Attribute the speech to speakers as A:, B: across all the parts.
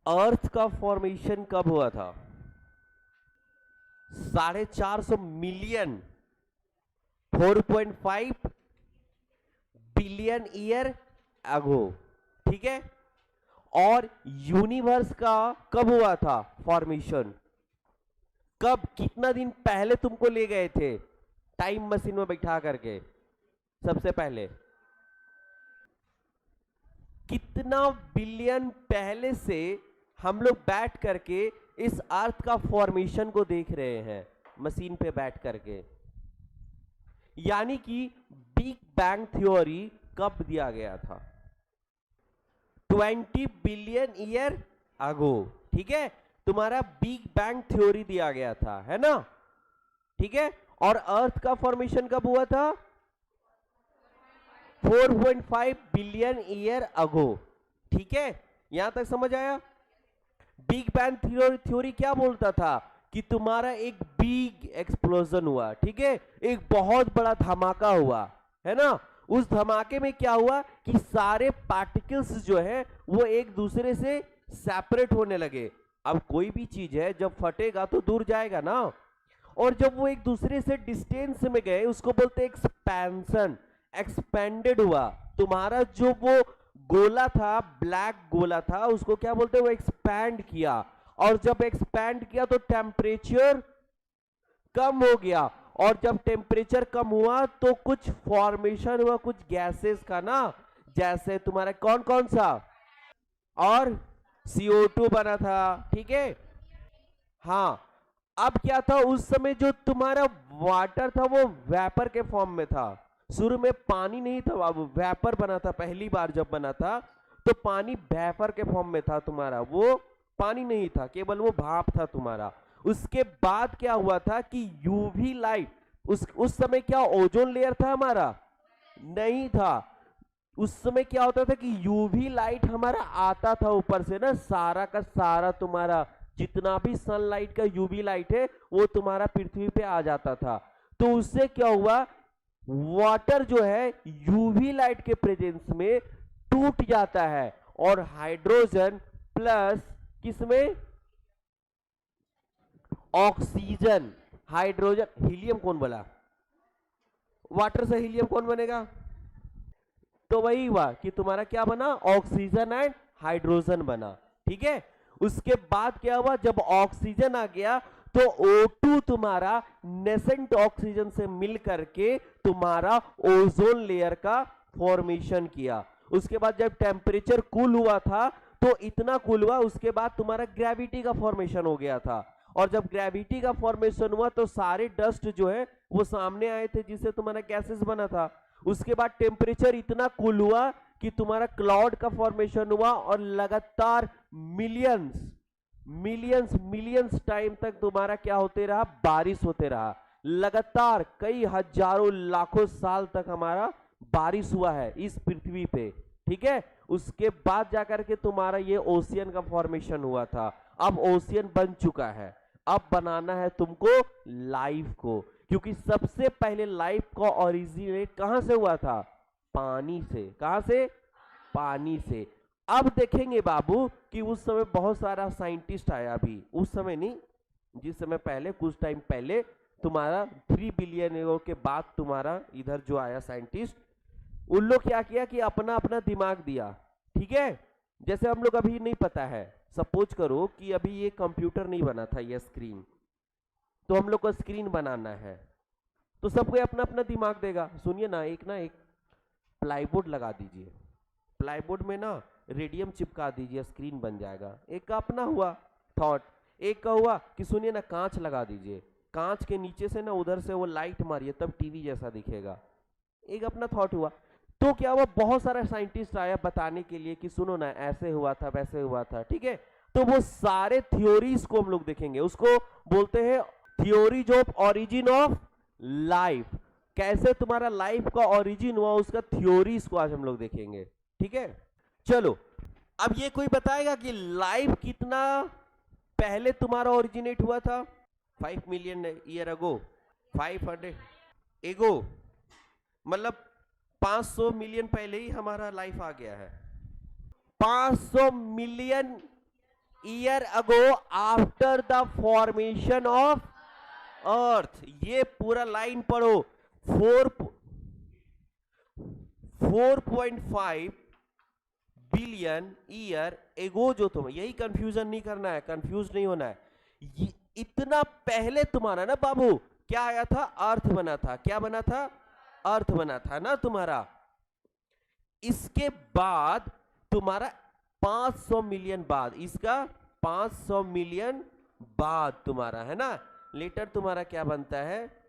A: अर्थ का फॉर्मेशन कब हुआ था? 450 मिलियन, 4.5 बिलियन ईयर अगो, ठीक है। और यूनिवर्स का कब हुआ था फॉर्मेशन? कब, कितना दिन पहले तुमको ले गए थे टाइम मशीन में बैठा करके? सबसे पहले कितना बिलियन पहले से हम लोग बैठ करके इस अर्थ का फॉर्मेशन को देख रहे हैं मशीन पे बैठ करके? यानी कि बिग बैंग थ्योरी कब दिया गया था? 20 बिलियन ईयर अगो, ठीक है। तुम्हारा बिग बैंग थ्योरी दिया गया था, है ना, ठीक है। और अर्थ का फॉर्मेशन कब हुआ था? 4.5 बिलियन ईयर अगो, ठीक है। यहां तक समझ आया? बिग बैंग थ्योरी क्या बोलता था कि तुम्हारा एक बिग एक्सप्लोजन हुआ, ठीक है, एक बहुत बड़ा धमाका हुआ, है ना। उस धमाके में क्या हुआ कि सारे पार्टिकल्स जो है वो एक दूसरे से सेपरेट होने लगे। अब कोई भी चीज है जब फटेगा तो दूर जाएगा ना, और जब वो एक दूसरे से डिस्टेंस में गए उसको बोलते हैं एक्सपेंशन, एक्सपेंडेड हुआ। तुम्हारा जो वो गोला था, ब्लैक गोला था, उसको क्या बोलते हैं, वो एक्सपैंड किया। और जब एक्सपैंड किया तो टेम्परेचर कम हो गया, और जब टेम्परेचर कम हुआ तो कुछ फॉर्मेशन हुआ कुछ गैसेस का ना, जैसे तुम्हारा कौन कौन सा, और CO2 बना था, ठीक है। हाँ, अब क्या था उस समय जो तुम्हारा वाटर था वो वेपर के फॉर्म में था। शुरू में पानी नहीं था, अब वेपर बना था। पहली बार जब बना था तो पानी वेपर के फॉर्म में था तुम्हारा, वो पानी नहीं था, केवल वो भाप था तुम्हारा। उसके बाद क्या हुआ था कि यूवी लाइट, उस समय क्या ओजोन लेयर था हमारा? नहीं था। उस समय क्या होता था कि यूवी लाइट हमारा आता था ऊपर से ना, सारा का सारा तुम्हारा जितना भी सनलाइट का यूवी लाइट है वो तुम्हारा पृथ्वी पे आ जाता था। तो उससे क्या हुआ, वाटर जो है यूवी लाइट के प्रेजेंस में टूट जाता है, और हाइड्रोजन प्लस किसमें, ऑक्सीजन, हाइड्रोजन, हीलियम कौन बोला? वाटर से हीलियम कौन बनेगा? तो वही हुआ कि तुम्हारा क्या बना, ऑक्सीजन एंड हाइड्रोजन बना, ठीक है। उसके बाद क्या हुआ, जब ऑक्सीजन आ गया तो O2 तुम्हारा नेसेंट ऑक्सीजन से मिल करके तुम्हारा ओजोन लेयर का फॉर्मेशन किया। उसके बाद जब टेम्परेचर कूल हुआ था तो इतना कूल हुआ, उसके बाद तुम्हारा ग्रेविटी का फॉर्मेशन हो गया था। और जब ग्रेविटी का फॉर्मेशन हुआ तो सारे डस्ट जो है वो सामने आए थे, जिससे तुम्हारा गैसेस बना था। उसके बाद टेम्परेचर इतना कूल हुआ कि तुम्हारा क्लाउड का फॉर्मेशन हुआ, और लगातार मिलियंस मिलियंस मिलियंस टाइम तक तुम्हारा क्या होते रहा, बारिश होते रहा। लगातार कई हजारों लाखों साल तक हमारा बारिश हुआ है इस पृथ्वी पे, ठीक है। उसके बाद जाकर के तुम्हारा ये ओशियन का फॉर्मेशन हुआ था। अब ओशियन बन चुका है, अब बनाना है तुमको लाइफ को, क्योंकि सबसे पहले लाइफ का ओरिजिनेट कहां से हुआ था, पानी से। कहां से? पानी से। अब देखेंगे बाबू कि उस समय बहुत सारा साइंटिस्ट आया, अभी उस समय नहीं, जिस समय पहले, कुछ टाइम पहले तुम्हारा 3 बिलियन ईयर के बाद तुम्हारा इधर जो आया साइंटिस्ट, उन लोग क्या किया कि अपना अपना दिमाग दिया, ठीक है। जैसे हम लोग अभी नहीं पता है, सपोज करो कि अभी ये कंप्यूटर नहीं बना था, ये स्क्रीन, तो हम लोग को स्क्रीन बनाना है, तो सबको अपना अपना दिमाग देगा। सुनिए ना, एक प्लाईवुड लगा दीजिए, प्लाईवुड में ना रेडियम चिपका दीजिए, स्क्रीन बन जाएगा। एक का अपना हुआ थॉट। एक का हुआ कि सुनिए ना, कांच लगा दीजिए, कांच के नीचे से ना उधर से वो लाइट मारिए तब टीवी जैसा दिखेगा। एक अपना थॉट हुआ। तो क्या हुआ, बहुत सारा साइंटिस्ट आया बताने के लिए कि सुनो ना, ऐसे हुआ था, वैसे हुआ था, ठीक है। तो वो सारे थ्योरीज को हम लोग देखेंगे, उसको बोलते हैं theories of origin of life. कैसे तुम्हारा लाइफ का ओरिजिन हुआ, उसका थ्योरीज को आज हम लोग देखेंगे, ठीक है। चलो, अब ये कोई बताएगा कि लाइफ कितना पहले तुम्हारा ओरिजिनेट हुआ था? 5 मिलियन ईयर अगो, 500 एगो, मतलब 500 मिलियन पहले ही हमारा लाइफ आ गया है। 500 million year ago after the formation of earth. ये पूरा लाइन पढ़ो। 4.5 बिलियन ईयर एगो, जो तुम यही कंफ्यूजन नहीं करना है, कंफ्यूज नहीं होना है। इतना पहले तुम्हारा ना बाबू क्या आया था, अर्थ बना था। क्या बना था? अर्थ बना था ना तुम्हारा। इसके बाद तुम्हारा 500 मिलियन बाद, इसका 500 मिलियन बाद तुम्हारा है ना, लेटर तुम्हारा क्या बनता है?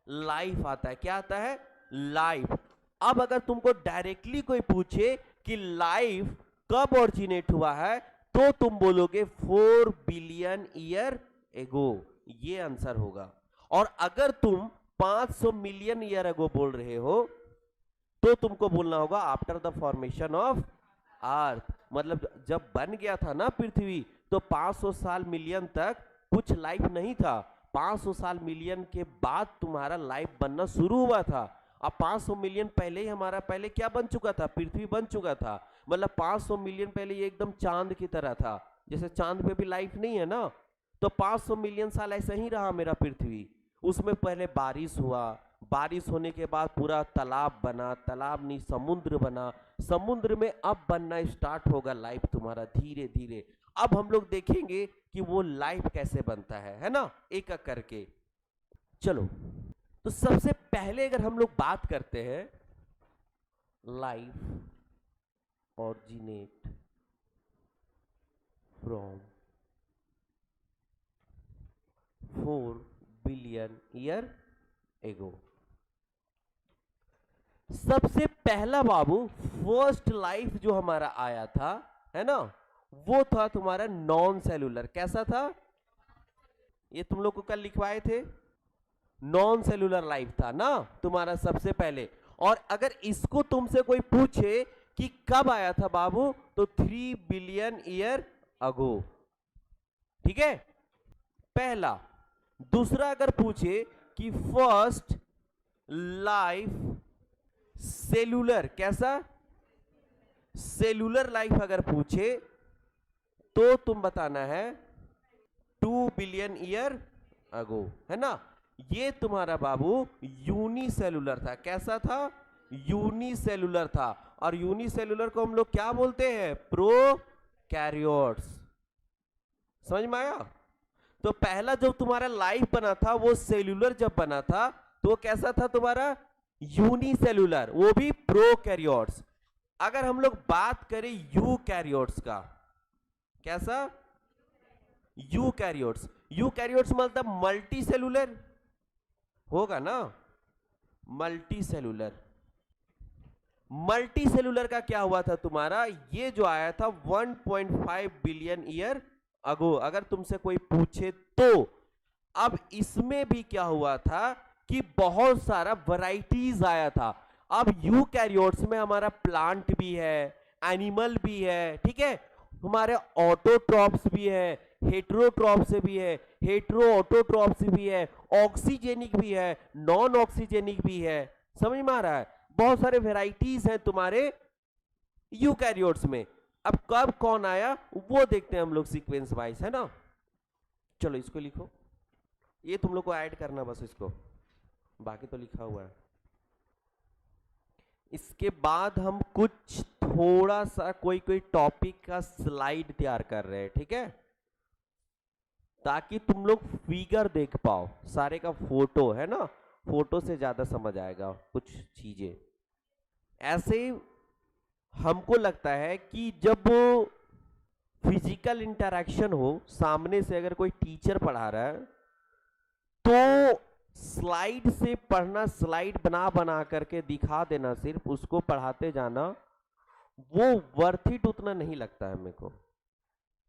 A: लाइफ आता है। क्या आता है? लाइफ। अब अगर तुमको डायरेक्टली कोई पूछे कि लाइफ कब ओरिजिनेट हुआ है, तो तुम बोलोगे 4 बिलियन ईयर एगो, ये आंसर होगा। और अगर तुम 500 मिलियन ईयर एगो बोल रहे हो, तो तुमको बोलना होगा after the formation of earth. मतलब जब बन गया था ना पृथ्वी, तो 500 साल मिलियन तक कुछ लाइफ नहीं था। 500 साल मिलियन के बाद तुम्हारा लाइफ बनना शुरू हुआ था। अब 500 मिलियन पहले ही हमारा पहले क्या बन चुका था? पृथ्वी बन चुका था। मतलब 500 मिलियन पहले ये एकदम चांद की तरह था। जैसे चांद पे भी लाइफ नहीं है ना, तो 500 मिलियन साल ऐसा ही रहा मेरा पृथ्वी। उसमें पहले बारिश हुआ, बारिश होने के बाद पूरा तालाब बना, तालाब नहीं समुद्र बना, समुद्र में अब बनना स्टार्ट होगा लाइफ तुम्हारा धीरे धीरे। अब हम लोग देखेंगे कि वो लाइफ कैसे बनता है ना, एक एक करके। चलो, तो सबसे पहले अगर हम लोग बात करते हैं life originate from 4 billion year ago. सबसे पहला बाबू फर्स्ट लाइफ जो हमारा आया था है ना, वो था तुम्हारा नॉन सेलुलर। कैसा था? ये तुम लोग को कल लिखवाए थे, नॉन सेलुलर लाइफ था ना तुम्हारा सबसे पहले। और अगर इसको तुमसे कोई पूछे कि कब आया था बाबू, तो 3 बिलियन ईयर अगो। ठीक है, पहला। दूसरा अगर पूछे कि फर्स्ट लाइफ सेलुलर, कैसा? सेलुलर लाइफ अगर पूछे तो तुम बताना है 2 बिलियन ईयर अगो, है ना। ये तुम्हारा बाबू यूनिसेलुलर था। कैसा था? यूनिसेलुलर था। और यूनिसेलुलर को हम लोग क्या बोलते हैं? प्रोकैरियोट्स। समझ में आया? तो पहला जो तुम्हारा लाइफ बना था वो सेलुलर जब बना था, तो कैसा था तुम्हारा? यूनिसेलुलर, वो भी प्रोकैरियोट्स। अगर हम लोग बात करें यूकैरियोट्स का, कैसा? यूकैरियोट्स। यूकैरियोट्स मतलब मल्टी सेलुलर होगा ना, मल्टी सेलुलर। मल्टी सेलुलर का क्या हुआ था तुम्हारा? ये जो आया था 1.5 बिलियन ईयर अगो। अगर तुमसे कोई पूछे तो अब इसमें भी क्या हुआ था कि बहुत सारा वैरायटीज आया था। अब यूकैरियोट्स में हमारा प्लांट भी है, एनिमल भी है, ठीक है, हमारे ऑटोट्रॉप्स भी है, हेटेरोट्रॉप्स भी है, हेटेरो ऑटोट्रॉप्स भी है, ऑक्सीजेनिक भी है, नॉन ऑक्सीजेनिक भी है। समझ में आ रहा है? बहुत सारे वैरायटीज हैं तुम्हारे यूकैरियोट्स में। अब कब कौन आया वो देखते हैं हम लोग सीक्वेंस वाइज, है ना। चलो इसको लिखो, ये तुम लोग को ऐड करना बस इसको, बाकी तो लिखा हुआ है। इसके बाद हम कुछ थोड़ा सा कोई टॉपिक का स्लाइड तैयार कर रहे हैं, ठीक है, ताकि तुम लोग फिगर देख पाओ। सारे का फोटो है ना, फोटो से ज्यादा समझ आएगा कुछ चीजें। ऐसे हमको लगता है कि जब फिजिकल इंटरेक्शन हो, सामने से अगर कोई टीचर पढ़ा रहा है, तो स्लाइड से पढ़ना, स्लाइड बना बना करके दिखा देना, सिर्फ उसको पढ़ाते जाना, वो वर्थ इट उतना नहीं लगता है मेरे को।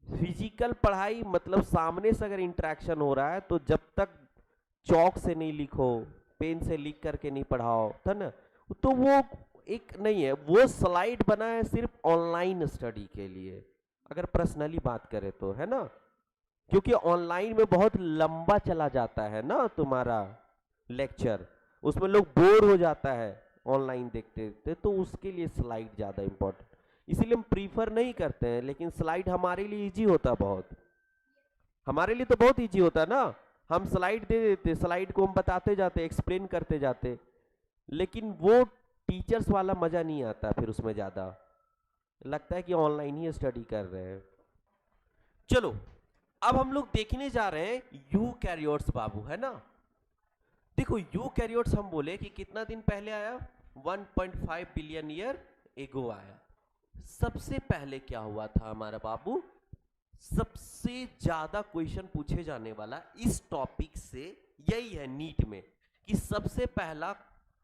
A: फिजिकल पढ़ाई मतलब सामने से अगर इंटरेक्शन हो रहा है, तो जब तक चौक से नहीं लिखो, पेन से लिख करके नहीं पढ़ाओ, था ना, तो वो एक नहीं है। वो स्लाइड बना है सिर्फ ऑनलाइन स्टडी के लिए, अगर पर्सनली बात करें तो, है ना, क्योंकि ऑनलाइन में बहुत लंबा चला जाता है ना तुम्हारा लेक्चर, उसमें लोग बोर हो जाता है ऑनलाइन देखते देखते, तो उसके लिए स्लाइड ज़्यादा इंपॉर्टेंट। इसीलिए हम प्रीफर नहीं करते हैं, लेकिन स्लाइड हमारे लिए इजी होता बहुत, हमारे लिए तो बहुत इजी होता है ना, हम स्लाइड दे देते, स्लाइड को हम बताते जाते, एक्सप्लेन करते जाते, लेकिन वो टीचर्स वाला मजा नहीं आता, फिर उसमें ज्यादा लगता है कि ऑनलाइन ही स्टडी कर रहे हैं। चलो अब हम लोग देखने जा रहे हैं यूकैरियोट्स बाबू, है ना। देखो यूकैरियोट्स हम बोले कि कितना दिन पहले आया, 1.5 बिलियन ईयर एगो आया। सबसे पहले क्या हुआ था हमारा बाबू, सबसे ज्यादा क्वेश्चन पूछे जाने वाला इस टॉपिक से यही है नीट में, कि सबसे पहला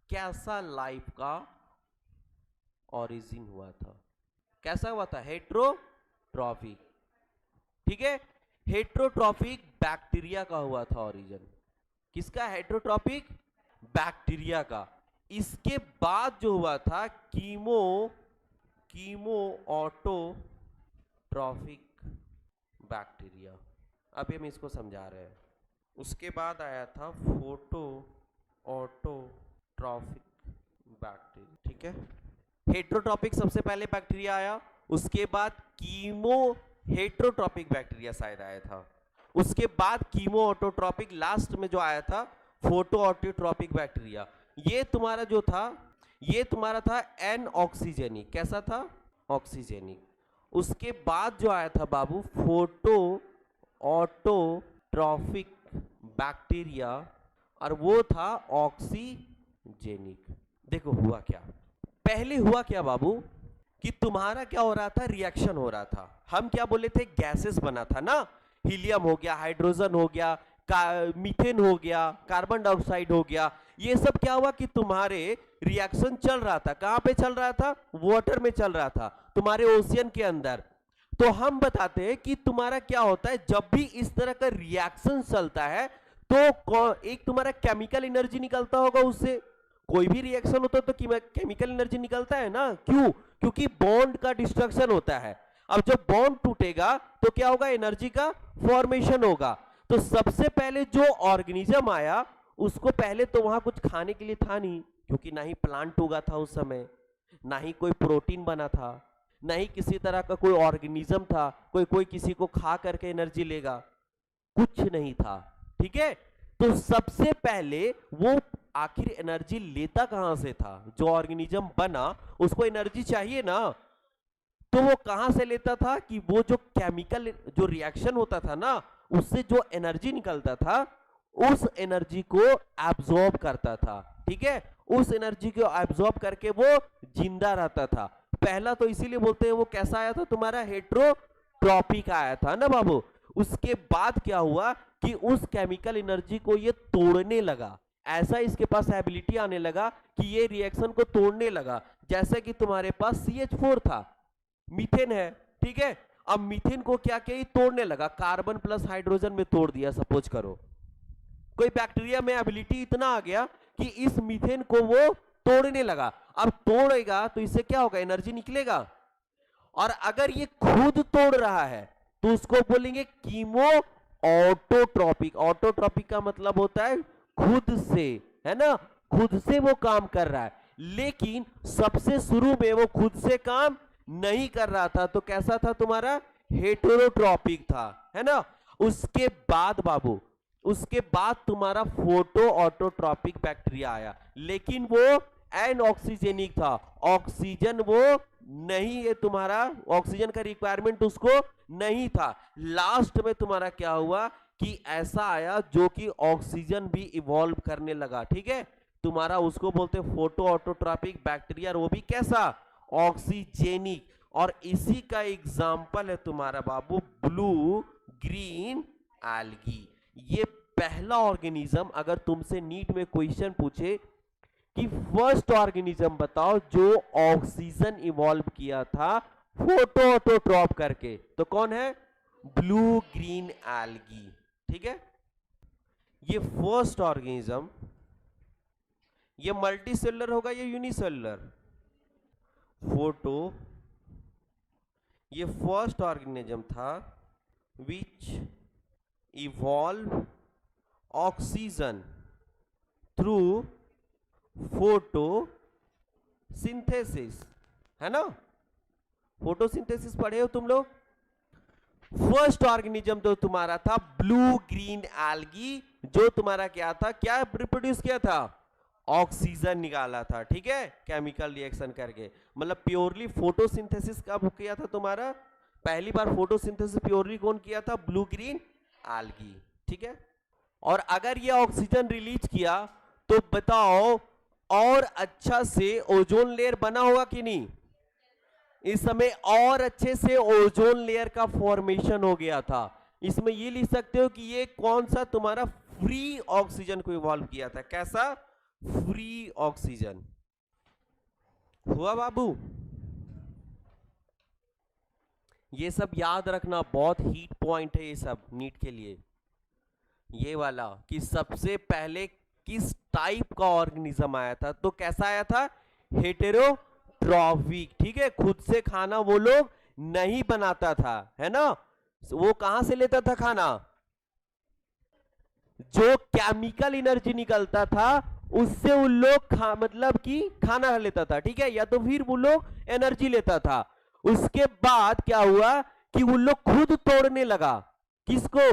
A: कैसा लाइफ का ओरिजिन हुआ था, कैसा हुआ था, हेट्रोट्रॉफिक, ठीक है, हेट्रोट्रॉफिक बैक्टीरिया का हुआ था ओरिजिन। किसका, हेट्रोट्रॉफिक बैक्टीरिया का। इसके बाद जो हुआ था कीमो ऑटोट्रॉफिक बैक्टीरिया, अभी हम इसको समझा रहे हैं। उसके बाद आया था फोटो ऑटोट्रॉफिक बैक्टीरिया, ठीक है। हेट्रोट्रॉपिक सबसे पहले बैक्टीरिया आया, उसके बाद कीमो हेट्रोट्रॉपिक बैक्टीरिया शायद आया था, उसके बाद कीमो ऑटोट्रॉपिक, लास्ट में जो आया था फोटो ऑटोट्रॉपिक बैक्टीरिया। ये तुम्हारा जो था, ये तुम्हारा था एन ऑक्सीजेनिक, कैसा था, ऑक्सीजेनिक। उसके बाद जो आया था बाबू फोटो ऑटोट्रॉफिक बैक्टीरिया, और वो था ऑक्सीजेनिक। देखो हुआ क्या, पहले हुआ क्या बाबू, कि तुम्हारा क्या हो रहा था, रिएक्शन हो रहा था। हम क्या बोले थे, गैसेस बना था ना, हीलियम हो गया, हाइड्रोजन हो गया, मीथेन हो गया, कार्बन डाइऑक्साइड हो गया, ये सब क्या हुआ कि तुम्हारे रिएक्शन चल रहा था। कहां पे चल रहा था, वाटर में चल रहा था, तुम्हारे ओशियन के अंदर। तो हम बताते हैं कि तुम्हारा क्या होता है, जब भी इस तरह का रिएक्शन चलता है तो एक तुम्हारा केमिकल एनर्जी निकलता होगा उससे, कोई भी रिएक्शन होता है तो केमिकल एनर्जी निकलता है ना, क्यों, क्योंकि बॉन्ड का डिस्ट्रक्शन होता है। अब जब बॉन्ड टूटेगा तो क्या होगा, एनर्जी का फॉर्मेशन होगा। तो सबसे पहले जो ऑर्गेनिज्म आया, उसको पहले तो वहां कुछ खाने के लिए था नहीं, क्योंकि ना ही प्लांट उगा था उस समय, ना ही कोई प्रोटीन बना था, ना ही किसी तरह का कोई ऑर्गेनिज्म था, कोई किसी को खा करके एनर्जी लेगा, कुछ नहीं था, ठीक है। तो सबसे पहले वो आखिर एनर्जी लेता कहां से था, जो ऑर्गेनिज्म बना उसको एनर्जी चाहिए ना, तो वो कहां से लेता था, कि वो जो केमिकल जो रिएक्शन होता था ना, उससे जो एनर्जी निकलता था, उस एनर्जी को एब्जॉर्ब करता था, ठीक है। उस एनर्जी को एब्जॉर्ब करके वो जिंदा रहता था। पहला तो इसीलिए बोलते हैं वो कैसा आया था, तुम्हारा हेट्रोट्रॉपिक आया था ना बाबू। उसके बाद क्या हुआ कि उस केमिकल एनर्जी को ये तोड़ने लगा, ऐसा इसके पास एबिलिटी आने लगा कि ये रिएक्शन को तोड़ने लगा। जैसे कि तुम्हारे पास CH4 था, मीथेन है, ठीक है। अब मीथेन को क्या किया, तोड़ने लगा, कार्बन प्लस हाइड्रोजन में तोड़ दिया, सपोज करो। कोई बैक्टीरिया में एबिलिटी इतना आ गया कि इस मीथेन को वो तोड़ने लगा। अब तोड़ेगा तो इससे क्या होगा, एनर्जी निकलेगा। और अगर ये खुद तोड़ रहा है तो उसको बोलेंगे कीमो ऑटोट्रॉपिक। ऑटोट्रॉपिक का मतलब होता है खुद से, है ना, खुद से वो काम कर रहा है। लेकिन सबसे शुरू में वो खुद से काम नहीं कर रहा था, तो कैसा था तुम्हारा, हेटेरोट्रॉपिक था, है ना। उसके बाद बाबू, उसके बाद तुम्हारा फोटो ऑटोट्रॉपिक बैक्टीरिया आया, लेकिन वो एन ऑक्सीजेनिक था, ऑक्सीजन वो नहीं है, तुम्हारा ऑक्सीजन का रिक्वायरमेंट उसको नहीं था। लास्ट में तुम्हारा क्या हुआ कि ऐसा आया जो कि ऑक्सीजन भी इवॉल्व करने लगा, ठीक है। तुम्हारा उसको बोलते हैं फोटो ऑटोट्रॉपिक बैक्टीरिया, वो भी कैसा, ऑक्सीजेनिक। और इसी का एग्जाम्पल है तुम्हारा बाबू ब्लू ग्रीन एल्गी। ये पहला ऑर्गेनिज्म, अगर तुमसे नीट में क्वेश्चन पूछे कि फर्स्ट ऑर्गेनिज्म बताओ जो ऑक्सीजन इवॉल्व किया था फोटो ऑटोट्रॉप करके, तो कौन है, ब्लू ग्रीन एल्गी, ठीक है। ये फर्स्ट ऑर्गेनिज्म, ये मल्टी सेलुलर होगा या यूनिसेलुलर, फोटो, ये फर्स्ट ऑर्गेनिज्म था which evolve oxygen through photosynthesis, है ना। फोटोसिंथेसिस पढ़े हो तुम लोग? फर्स्ट ऑर्गेनिज्म तो तुम्हारा था ब्लू ग्रीन एल्गी, जो तुम्हारा क्या था, क्या रिप्रोड्यूस किया था, ऑक्सीजन निकाला था, ठीक है, केमिकल रिएक्शन करके। मतलब प्योरली फोटोसिंथेसिस कब किया था तुम्हारा? पहली बार फोटोसिंथेसिस प्योरली कौन किया था? ब्लू ग्रीन एल्गी, ठीक है। और अगर ये ऑक्सीजन रिलीज किया तो बताओ और अच्छा से ओजोन लेयर बना होगा कि नहीं? इस समय और अच्छे से ओजोन लेयर का फॉर्मेशन हो गया था। इसमें ये लिख सकते हो कि ये कौन सा तुम्हारा फ्री ऑक्सीजन को इवॉल्व किया था। कैसा? Free oxygen. हुआ बाबू? ये सब याद रखना, बहुत हीट पॉइंट है ये सब नीट के लिए। ये वाला कि सबसे पहले किस टाइप का ऑर्गेनिज्म आया था, तो कैसा आया था? हेटेरोट्रॉफिक, ठीक है। खुद से खाना वो लोग नहीं बनाता था, है ना। वो कहां से लेता था खाना? जो केमिकल एनर्जी निकलता था उससे उन लोग मतलब कि खाना लेता था, ठीक है, या तो फिर वो लोग एनर्जी लेता था। उसके बाद क्या हुआ कि उन लोग खुद तोड़ने लगा। किसको?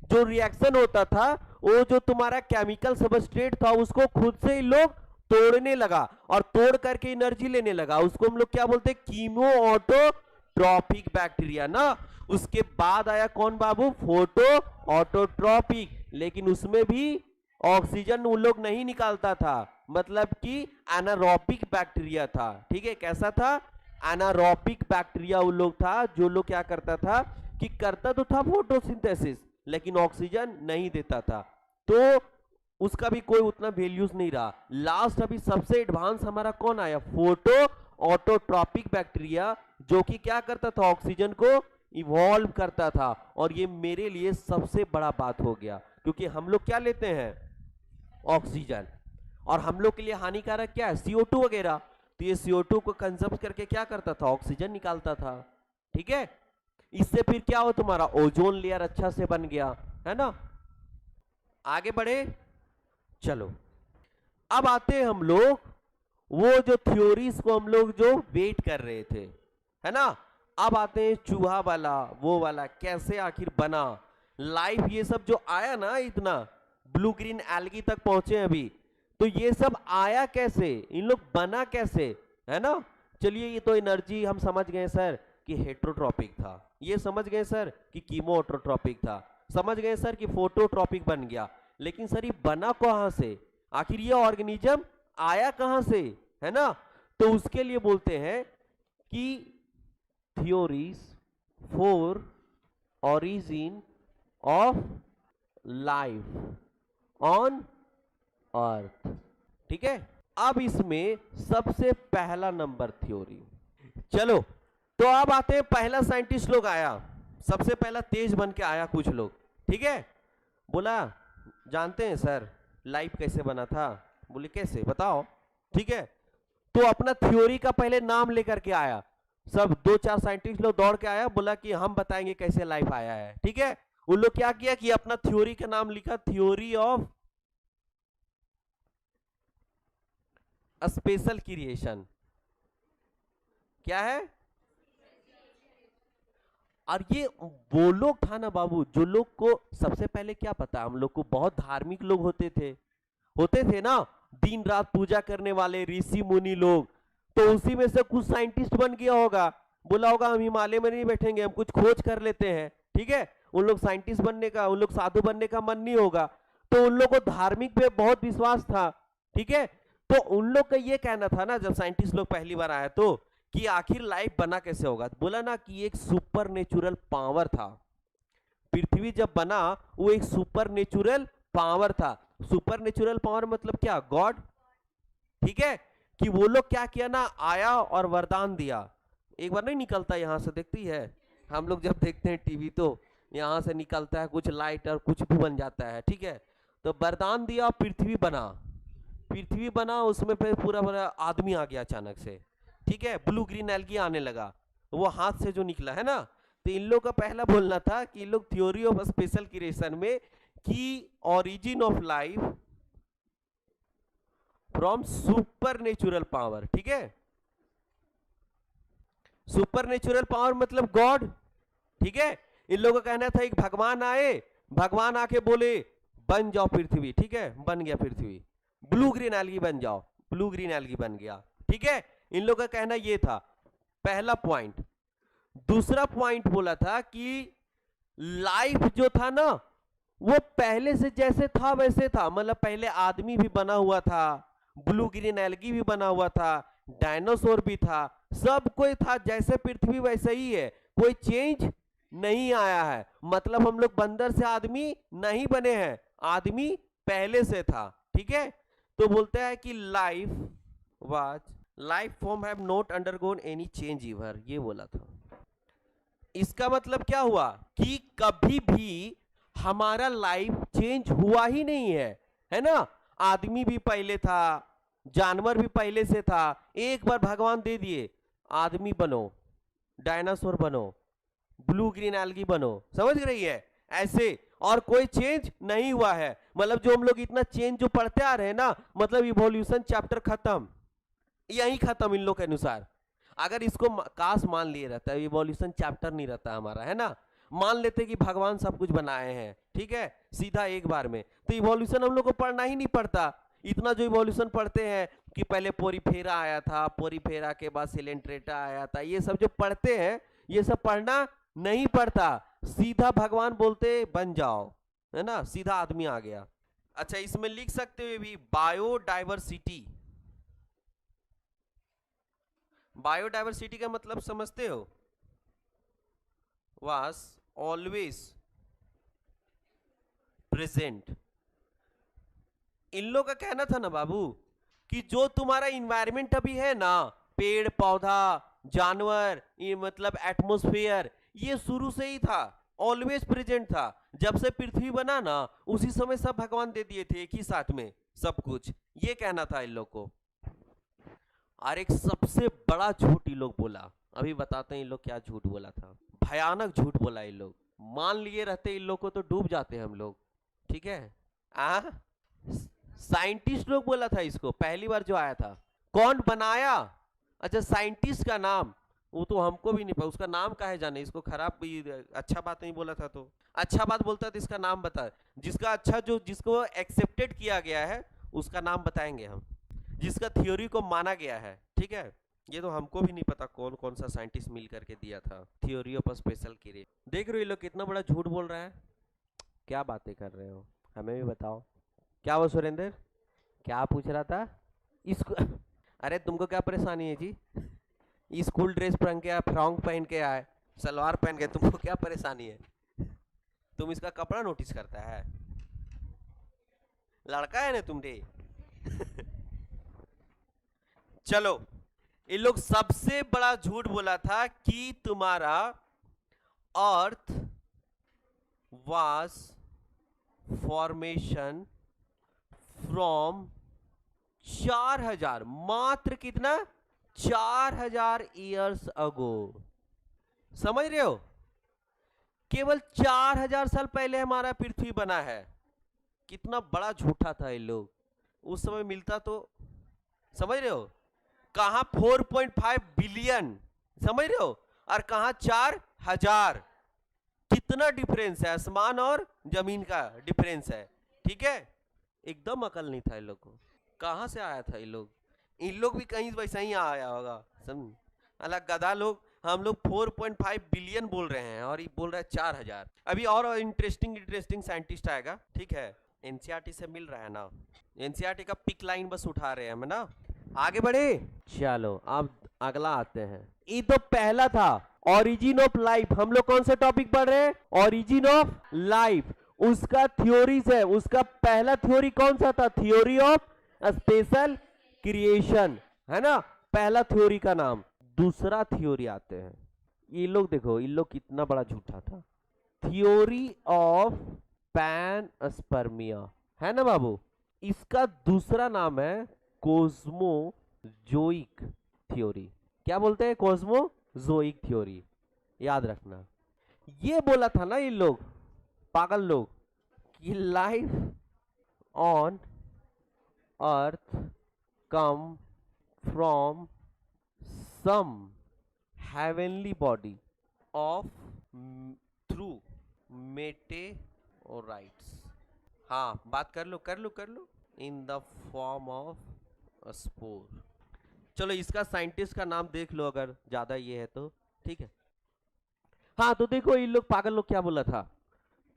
A: जो रिएक्शन होता था, वो जो तुम्हारा केमिकल सबस्ट्रेट था उसको खुद से इन लोग तोड़ने लगा और तोड़ करके एनर्जी लेने लगा। उसको हम लोग क्या बोलते हैं? कीमो ऑटोट्रॉपिक बैक्टीरिया ना। उसके बाद आया कौन बाबू? Photo autotrophic. लेकिन उसमें भी ऑक्सीजन उन लोग नहीं निकालता था, मतलब कि एनारोबिक बैक्टीरिया था, ठीक है। कैसा था? एनारोबिक बैक्टीरिया उन लोग था, जो लोग क्या करता था कि करता तो था फोटोसिंथेसिस लेकिन ऑक्सीजन नहीं देता था, तो उसका भी कोई उतना वैल्यूज नहीं रहा। लास्ट अभी सबसे एडवांस हमारा कौन आया? फोटो ऑटोट्रॉपिक बैक्टीरिया, जो कि क्या करता था? ऑक्सीजन को इवॉल्व करता था। और ये मेरे लिए सबसे बड़ा बात हो गया, क्योंकि हम लोग क्या लेते हैं? ऑक्सीजन। और हम लोग के लिए हानिकारक क्या है? CO2 वगैरह। तो ये CO2 को कंजम्प करके क्या करता था? ऑक्सीजन निकालता था, ठीक है। इससे फिर क्या हो? तुम्हारा ओजोन लेयर अच्छा से बन गया, है ना। आगे बढ़े, चलो अब आते हैं हम लोग वो जो थ्योरीज को हम लोग जो वेट कर रहे थे, है ना। अब आते हैं चूहा वाला, वो वाला कैसे आखिर बना लाइफ। ये सब जो आया ना, इतना ब्लू ग्रीन एल्गी तक पहुंचे अभी, तो ये सब आया कैसे, इन लोग बना कैसे, है ना। चलिए, ये तो एनर्जी हम समझ गए सर कि हेट्रोट्रॉपिक था, ये समझ गए सर कि कीमोट्रोट्रॉपिक था, समझ गए सर कि फोटोट्रॉपिक बन गया। लेकिन सर ये बना कहां से, आखिर ये ऑर्गेनिज्म आया कहां से, है ना। तो उसके लिए बोलते हैं कि theories for origin of life on अर्थ, ठीक है। अब इसमें सबसे पहला नंबर थ्योरी, चलो तो अब आते हैं पहला साइंटिस्ट लोग आया, सबसे पहला तेज बन के आया कुछ लोग, ठीक है। बोला जानते हैं सर लाइफ कैसे बना था? बोले कैसे बताओ, ठीक है। तो अपना थ्योरी का पहले नाम लेकर के आया, सब 2-4 साइंटिस्ट लोग दौड़ के आया, बोला कि हम बताएंगे कैसे लाइफ आया है, ठीक है। उन लोग क्या किया कि अपना थ्योरी का नाम लिखा थ्योरी ऑफ स्पेशल क्रिएशन। क्या है? और ये वो लोग था ना बाबू, जो लोग को सबसे पहले क्या पता, हम लोग को बहुत धार्मिक लोग होते थे ना, दिन रात पूजा करने वाले ऋषि मुनि लोग। तो उसी में से कुछ साइंटिस्ट बन गया होगा, बोला होगा हम हिमालय में नहीं बैठेंगे, हम कुछ खोज कर लेते हैं, ठीक है। उन लोग साइंटिस्ट बनने का, उन लोग साधु बनने का मन नहीं होगा, तो उन लोग को धार्मिक पे बहुत विश्वास था, ठीक है। तो उन लोग का ये कहना था ना, जब साइंटिस्ट लोग पहली बार आया तो, कि आखिर लाइफ बना कैसे होगा। बोला ना कि एक सुपर नेचुरल पावर था, पृथ्वी जब बना वो एक सुपर नेचुरल पावर था। सुपर नेचुरल पावर मतलब क्या? गॉड, ठीक है। कि वो लोग क्या किया ना, आया और वरदान दिया। एक बार नहीं निकलता यहां से, देखती है हम लोग जब देखते हैं टीवी, तो यहां से निकलता है कुछ लाइट और कुछ भी बन जाता है, ठीक है। तो वरदान दिया, पृथ्वी बना, उसमें फिर पूरा पूरा आदमी आ गया अचानक से, ठीक है। ब्लू ग्रीन एल्गी आने लगा, वो हाथ से जो निकला है ना। तो इन लोग का पहला बोलना था कि इन लोग थ्योरी ऑफ स्पेशल क्रिएशन में कि origin of life from super natural power, ठीक है। सुपर नेचुरल पावर मतलब गॉड, ठीक है। इन लोगों का कहना था एक भगवान आए, भगवान आके बोले बन जाओ पृथ्वी, ठीक है, बन गया पृथ्वी, ब्लू ग्रीन एल्गी बन जाओ, ब्लू ग्रीन एल्गी बन गया, ठीक है। इन लोगों का कहना ये था, पहला पॉइंट। दूसरा पॉइंट बोला था कि लाइफ जो था ना वो पहले से जैसे था वैसे था, मतलब पहले आदमी भी बना हुआ था, ब्लू ग्रीन एल्गी भी बना हुआ था, डायनासोर भी था, सब कोई था जैसे पृथ्वी वैसे ही है, कोई चेंज नहीं आया है। मतलब हम लोग बंदर से आदमी नहीं बने हैं, आदमी पहले से था, ठीक है। तो बोलते हैं कि life form have not undergone any change ever, ये बोला था। इसका मतलब क्या हुआ कि कभी भी हमारा लाइफ चेंज हुआ ही नहीं है ना। आदमी भी पहले था, जानवर भी पहले से था, एक बार भगवान दे दिए आदमी बनो, डायनासोर बनो, ब्लू ग्रीन एल्गी बनो, समझ रही है ऐसे, और कोई चेंज नहीं हुआ है। मतलब जो हम लोग इतना चेंज जो पढ़ते आ रहे हैं ना, मतलब इवोल्यूशन चैप्टर खत्म, यही खत्म इन लोग के अनुसार। अगर इसको काश मान लिए रहता है, इवोल्यूशन चैप्टर नहीं रहता हमारा, है ना, मान लेते कि भगवान सब कुछ बनाए हैं, ठीक है, सीधा एक बार में, तो इवोल्यूशन हम लोग को पढ़ना ही नहीं पड़ता। इतना जो इवोल्यूशन पढ़ते हैं कि पहले पोरीफेरा आया था, पोरीफेरा के बाद सिलेंट्रेटा आया था, ये सब जो पढ़ते हैं ये सब पढ़ना नहीं पड़ता, सीधा भगवान बोलते बन जाओ, है ना, सीधा आदमी आ गया। अच्छा, इसमें लिख सकते हुए भी बायोडाइवर्सिटी, बायोडाइवर्सिटी का मतलब समझते हो, was always present। इन लोग का कहना था ना बाबू कि जो तुम्हारा इन्वायरमेंट अभी है ना, पेड़ पौधा जानवर, ये मतलब एटमॉस्फेयर, ये शुरू से ही था, ऑलवेज प्रेजेंट था। जब से पृथ्वी बना ना उसी समय सब भगवान दे दिए थे एक ही साथ में सब कुछ, ये कहना था इन लोग को। और एक सबसे बड़ा झूठ इन लोग बोला, अभी बताते हैं इन लोग क्या झूठ बोला था, भयानक झूठ बोला इन लोग। मान लिए रहते इन लोग को तो डूब जाते हम लोग, ठीक है। साइंटिस्ट लोग बोला था इसको, पहली बार जो आया था। कौन बनाया? अच्छा, साइंटिस्ट का नाम वो तो हमको भी नहीं पता, उसका नाम काहे जाने, इसको खराब भी अच्छा बात नहीं बोला था, तो अच्छा बात बोलता तो इसका नाम बता, जिसका अच्छा जो जिसको एक्सेप्टेड किया गया है उसका नाम बताएंगे हम, जिसका थ्योरी को माना गया है, ठीक है। ये तो हमको भी नहीं पता कौन कौन सा साइंटिस्ट मिल करके दिया था थ्योरी ऑफ स्पेशल क्रिएट। देख रहे हो ये लोग कितना बड़ा झूठ बोल रहा है, क्या बातें कर रहे हो, हमें भी बताओ। क्या वो सुरेंद्र क्या पूछ रहा था इसको? अरे तुमको क्या परेशानी है जी, स्कूल ड्रेस पहन के आए, फ्रॉक पहन के आए, सलवार पहन के, तुमको क्या परेशानी है? तुम इसका कपड़ा नोटिस करता है, लड़का है ना तुम रे। चलो, इन लोग सबसे बड़ा झूठ बोला था कि तुम्हारा अर्थ वाज फॉर्मेशन फ्रॉम 4000, मात्र कितना, 4000 ईयर्स अगो। समझ रहे हो, केवल 4000 साल पहले हमारा पृथ्वी बना है। कितना बड़ा झूठा था ये लोग, उस समय मिलता तो, समझ रहे हो, कहां 4.5 बिलियन, समझ रहे हो, और कहां 4000, कितना डिफरेंस है, आसमान और जमीन का डिफरेंस है, ठीक है। एकदम अकल नहीं था इन लोग को, कहां से आया था इन लोग भी कहीं वैसा ही आया होगा, समझ, अलग गधा लोग। हम लोग 4.5 बिलियन बोल रहे हैं और ये बोल रहा है 4000। अभी और इंटरेस्टिंग साइंटिस्ट आएगा, ठीक है, एनसीईआरटी से मिल रहा है ना, एनसीईआरटी का पिक लाइन बस उठा रहे हैं हम ना, आगे बढ़े। चलो अब अगला आते हैं, ये तो पहला था ओरिजिन ऑफ लाइफ। हम लोग कौन सा टॉपिक पढ़ रहे हैं, ओरिजिन ऑफ लाइफ, उसका थ्योरीज है। उसका पहला थ्योरी कौन सा था, थ्योरी ऑफ स्पेशल क्रिएशन, है ना, पहला थ्योरी का नाम। दूसरा थ्योरी आते हैं, ये लोग देखो इन लोग कितना बड़ा झूठा था, थ्योरी ऑफ पैनस्पर्मिया, है ना बाबू। इसका दूसरा नाम है कोस्मोजोइक थ्योरी। क्या बोलते हैं, कोस्मोजोइक थ्योरी, याद रखना। ये बोला था ना इन लोग पागल लोग कि life on earth come from some heavenly body of through meteorites. हाँ, बात कर लो कर लो कर लो. In the form of a spore. चलो इसका साइंटिस्ट का नाम देख लो अगर ज्यादा ये है तो. ठीक है. हाँ तो देखो इन लोग पागल लोग क्या बोला था.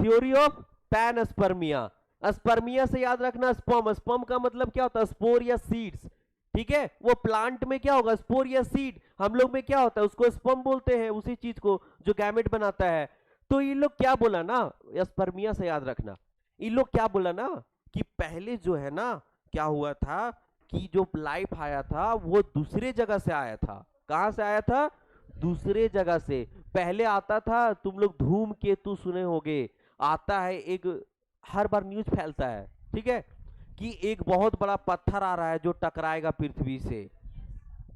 A: Theory of panspermia. स्पर्मिया से याद रखना स्पर्म. स्पर्म का मतलब क्या होता है? स्पोर या सीड्स. ठीक है. वो प्लांट में क्या होगा? स्पोर या सीड. हम लोग में क्या होता है? उसको स्पर्म बोलते हैं उसी चीज को जो गैमेट बनाता है. तो ये लोग क्या बोला ना, स्पर्मिया से याद रखना. इन लोग क्या बोला ना कि पहले जो है ना क्या हुआ था कि जो लाइफ आया था वो दूसरे जगह से आया था. कहां से आया था? दूसरे जगह से. पहले आता था, तुम लोग धूमकेतु सुने होंगे. आता है एक, हर बार न्यूज फैलता है. ठीक है कि एक बहुत बड़ा पत्थर आ रहा है जो टकराएगा पृथ्वी से.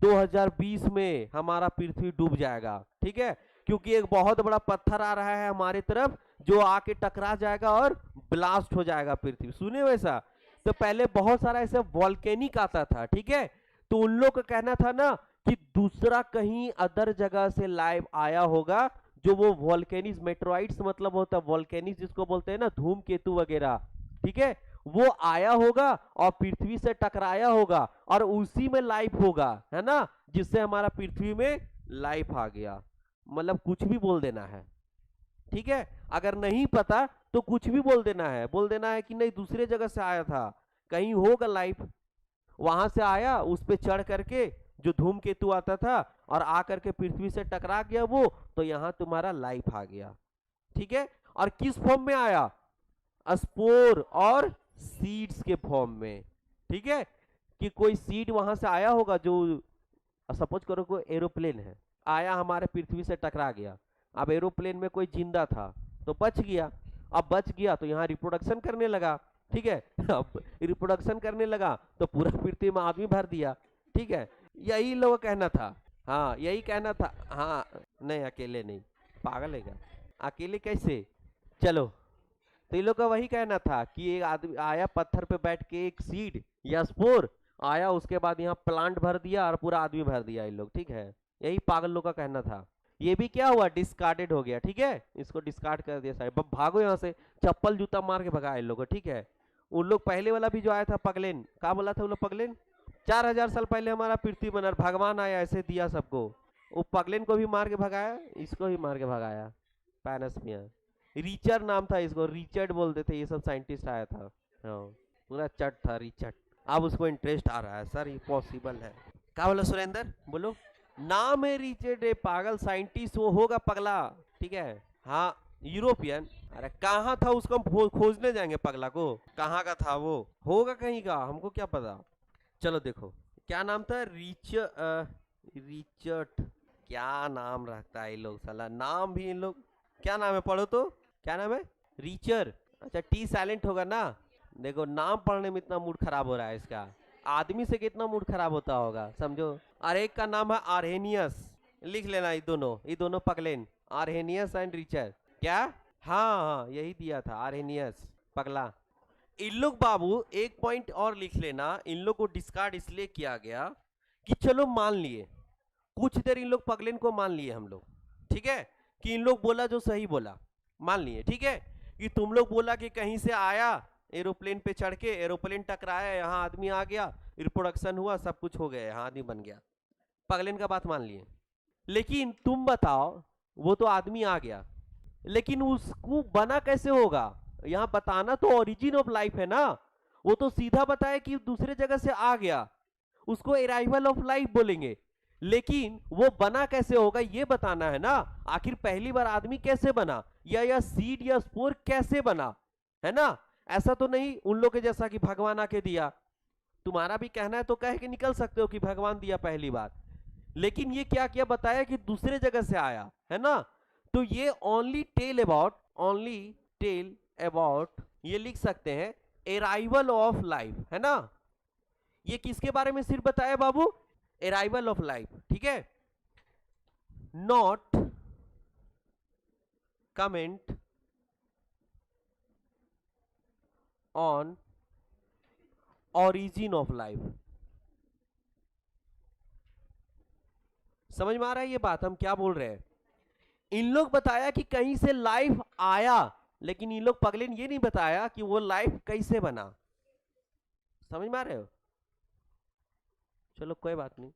A: 2020 में हमारा पृथ्वी डूब जाएगा. ठीक है. क्योंकि एक बहुत बड़ा पत्थर आ रहा है हमारे तरफ जो आके टकरा जाएगा और ब्लास्ट हो जाएगा पृथ्वी. सुने वैसा? तो पहले बहुत सारा ऐसे वॉल्केनिक आता था. ठीक है. तो उन लोग का कहना था ना कि दूसरा कहीं अदर जगह से लाइव आया होगा जो वो वॉल्केनिक्स मेट्रोइड्स मतलब होता है वॉल्केनिक्स जिसको बोलते हैं ना धूमकेतु वगैरह. ठीक है. वो आया होगा और पृथ्वी से टकराया होगा और उसी में लाइफ होगा, है ना, जिससे हमारा पृथ्वी में लाइफ आ गया. मतलब कुछ भी बोल देना है. ठीक है. अगर नहीं पता तो कुछ भी बोल देना है. बोल देना है कि नहीं दूसरे जगह से आया था, कहीं होगा लाइफ, वहां से आया, उस पे चढ़ करके जो धूमकेतु आता था और आकर के पृथ्वी से टकरा गया वो, तो यहां तुम्हारा लाइफ आ गया. ठीक है. और किस फॉर्म में आया? स्पोर और सीड्स के फॉर्म में. ठीक है. कि कोई सीड वहां से आया होगा जो, सपोज करो कोई एरोप्लेन है, आया हमारे पृथ्वी से टकरा गया. अब एरोप्लेन में कोई जिंदा था तो बच गया. अब बच गया तो यहाँ रिप्रोडक्शन करने लगा. ठीक है. अब रिप्रोडक्शन करने लगा तो पूरा पृथ्वी में आदमी भर दिया. ठीक है. यही लोग कहना था. हाँ यही कहना था. हाँ नहीं अकेले नहीं, पागल है क्या? अकेले कैसे? चलो. तो ये लोग का वही कहना था कि एक आदमी आया पत्थर पे बैठ के, एक सीड या स्पोर आया, उसके बाद यहाँ प्लांट भर दिया और पूरा आदमी भर दिया ये लोग. ठीक है. यही पागल लोग का कहना था. ये भी क्या हुआ? डिस्कार्डेड हो गया. ठीक है. इसको डिस्कार्ड कर दिया साइड. भागो यहाँ से. चप्पल जूता मार के भगा इन लोग को. ठीक है. उन लोग पहले वाला भी जो आया था पगलेन, क्या बोला था वो लोग? पगलेन 4000 साल पहले हमारा पृथ्वी बना, भगवान आया ऐसे दिया सबको. वो पगलेन को भी मार के भगाया, इसको भी मार के भगाया. पैनस्मिया. रिचर्ड नाम था इसको, रिचर्ड बोलते थे. ये सब साइंटिस्ट आया था. हाँ पूरा चट था रिचर्ड. अब उसको इंटरेस्ट आ रहा है सर ये पॉसिबल है. क्या बोला सुरेंद्र? बोलो. नाम है रिचर्ड, पागल साइंटिस्ट वो होगा पगला. ठीक है. हाँ यूरोपियन. अरे कहाँ था उसको हम खोजने जाएंगे पगला को. कहाँ का था वो? होगा कहीं का, हमको क्या पता. चलो देखो क्या नाम था. रिचर्ड. क्या नाम रखता है ये लोग साला. नाम भी इन लोग. क्या नाम है? पढ़ो तो. क्या नाम है? रीचर. अच्छा टी साइलेंट होगा ना. देखो नाम पढ़ने में इतना मूड खराब हो रहा है इसका. आदमी से कितना मूड खराब होता होगा समझो. और एक का नाम है आर्हेनियस. लिख लेना ये दोनों पगलेन. Arrhenius and richer. क्या? हाँ हाँ यही दिया था आर्हेनियस. पगला. इन लोग बाबू एक पॉइंट और लिख लेना. इन लोग को डिस्कार्ड इसलिए किया गया कि चलो मान लिए, कुछ देर इन लोग पगलेन को मान लिए हम लोग. ठीक है. कि इन लोग बोला जो सही बोला मान लिए. ठीक है. कि तुम लोग बोला कि कहीं से आया एरोप्लेन पे चढ़ के, एरोप्लेन टकराया, यहाँ आदमी आ गया, रिप्रोडक्शन हुआ, सब कुछ हो गया, यहाँ आदमी बन गया. पगलेन का बात मान लिए. लेकिन तुम बताओ, वो तो आदमी आ गया लेकिन उसको बना कैसे होगा? यहाँ बताना तो ओरिजिन ऑफ लाइफ है ना. वो तो सीधा बताया कि दूसरे जगह से आ गया, उसको अराइवल ऑफ लाइफ बोलेंगे. लेकिन वो बना कैसे होगा ये बताना है ना. आखिर पहली बार आदमी कैसे बना, या सीड या स्पोर कैसे बना, है ना. ऐसा तो नहीं उन लोग के जैसा कि भगवान आके दिया. तुम्हारा भी कहना है तो कह के निकल सकते हो कि भगवान दिया पहली बार. लेकिन ये क्या किया बताया कि दूसरे जगह से आया, है ना. तो ये ओनली टेल अबाउट ये लिख सकते हैं अराइवल ऑफ लाइफ, है ना. ये किसके बारे में सिर्फ बताया बाबू? Arrival of life. ठीक है. Not comment on origin of life. समझ में आ रहा है ये बात हम क्या बोल रहे हैं? इन लोग बताया कि कहीं से लाइफ आया, लेकिन इन लोग पगले ने ये नहीं बताया कि वो लाइफ कैसे बना। समझ में आ रहे हो? चलो कोई बात नहीं।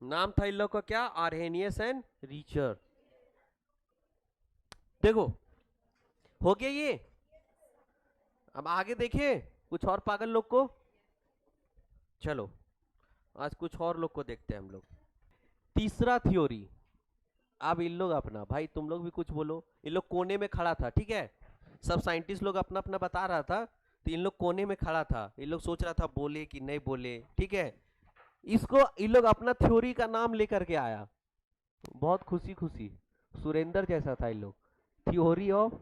A: नाम था इन लोग का क्या? Arrhenius and richer. देखो हो गया ये। अब आगे देखें कुछ और पागल लोग को। चलो आज कुछ और लोग को देखते हैं हम लोग। तीसरा थ्योरी। अब इन लोग अपना, भाई तुम लोग भी कुछ बोलो। इन लोग कोने में खड़ा था, ठीक है, सब साइंटिस्ट लोग अपना अपना बता रहा था, तो इन लोग कोने में खड़ा था, इन लोग सोच रहा था बोले कि नहीं बोले, ठीक है। इसको इन लोग अपना थ्योरी का नाम लेकर के आया, बहुत खुशी खुशी, सुरेंद्र जैसा था इन लोग। थ्योरी ऑफ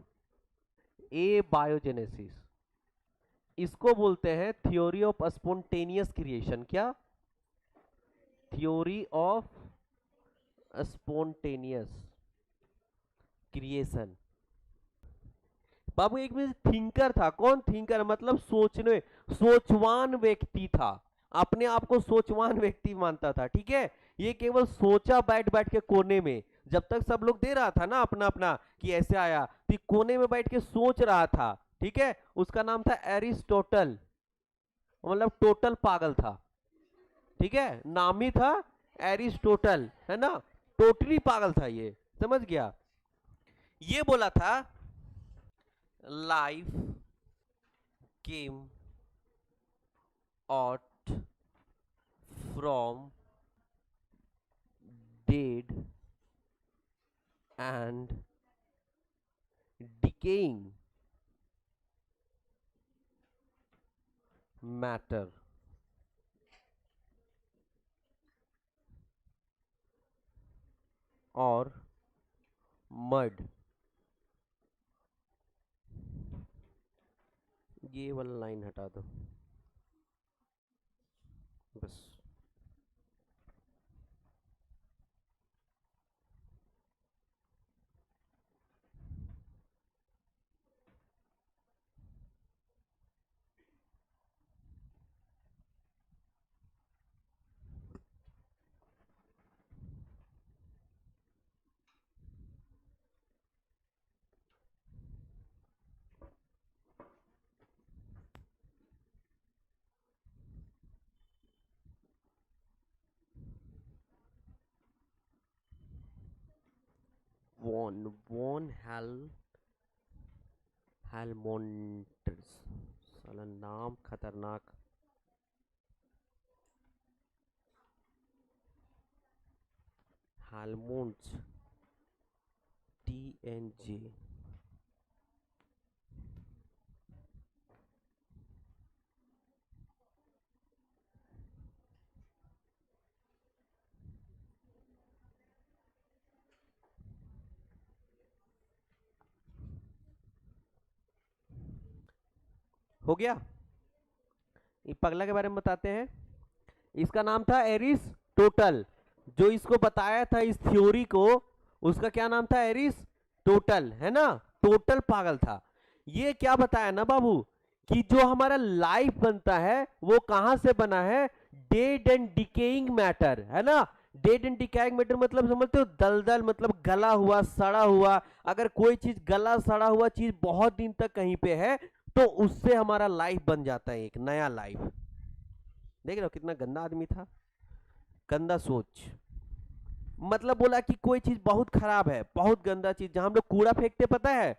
A: ए बायोजेनेसिस, इसको बोलते हैं थ्योरी ऑफ स्पॉन्टेनियस क्रिएशन। क्या? Theory of spontaneous creation. बाबू एक में थिंकर था। कौन थिंकर? मतलब सोचने, सोचवान व्यक्ति था, अपने आप को सोचवान व्यक्ति मानता था, ठीक है। ये केवल सोचा बैठ बैठ के कोने में, जब तक सब लोग दे रहा था ना अपना अपना कि ऐसे आया, तो कोने में बैठ के सोच रहा था, ठीक है। उसका नाम था एरिस्टोटल, मतलब टोटल पागल था, ठीक है, नाम ही था एरिस्टोटल, है ना। टोटली पागल था ये, समझ गया। ये बोला था life came out from dead and decaying matter और मड। ये वाला लाइन हटा दो बस। वॉन हेलमोंट्स, साला नाम खतरनाक। हेलमोंट्स, TNJ। हो गया। ये पगला के बारे में बताते हैं। इसका नाम था एरिस्टोटल, जो इसको बताया था इस थ्योरी को, उसका क्या नाम था? एरिस्टोटल, है ना। टोटल पागल था। ये क्या बताया ना बाबू कि जो हमारा लाइफ बनता है वो कहां से बना है? डेड एंड डिकेइंग मैटर, है ना। डेड एंड डिकेइंग मैटर मतलब समझते हो? दलदल मतलब गला हुआ, सड़ा हुआ। अगर कोई चीज गला सड़ा हुआ चीज बहुत दिन तक कहीं पे है तो उससे हमारा लाइफ बन जाता है, एक नया लाइफ। देख रहे हो कितना गंदा आदमी था, गंदा सोच। मतलब बोला कि कोई चीज बहुत खराब है, बहुत गंदा चीज, जहां हम लोग कूड़ा फेंकते पता है,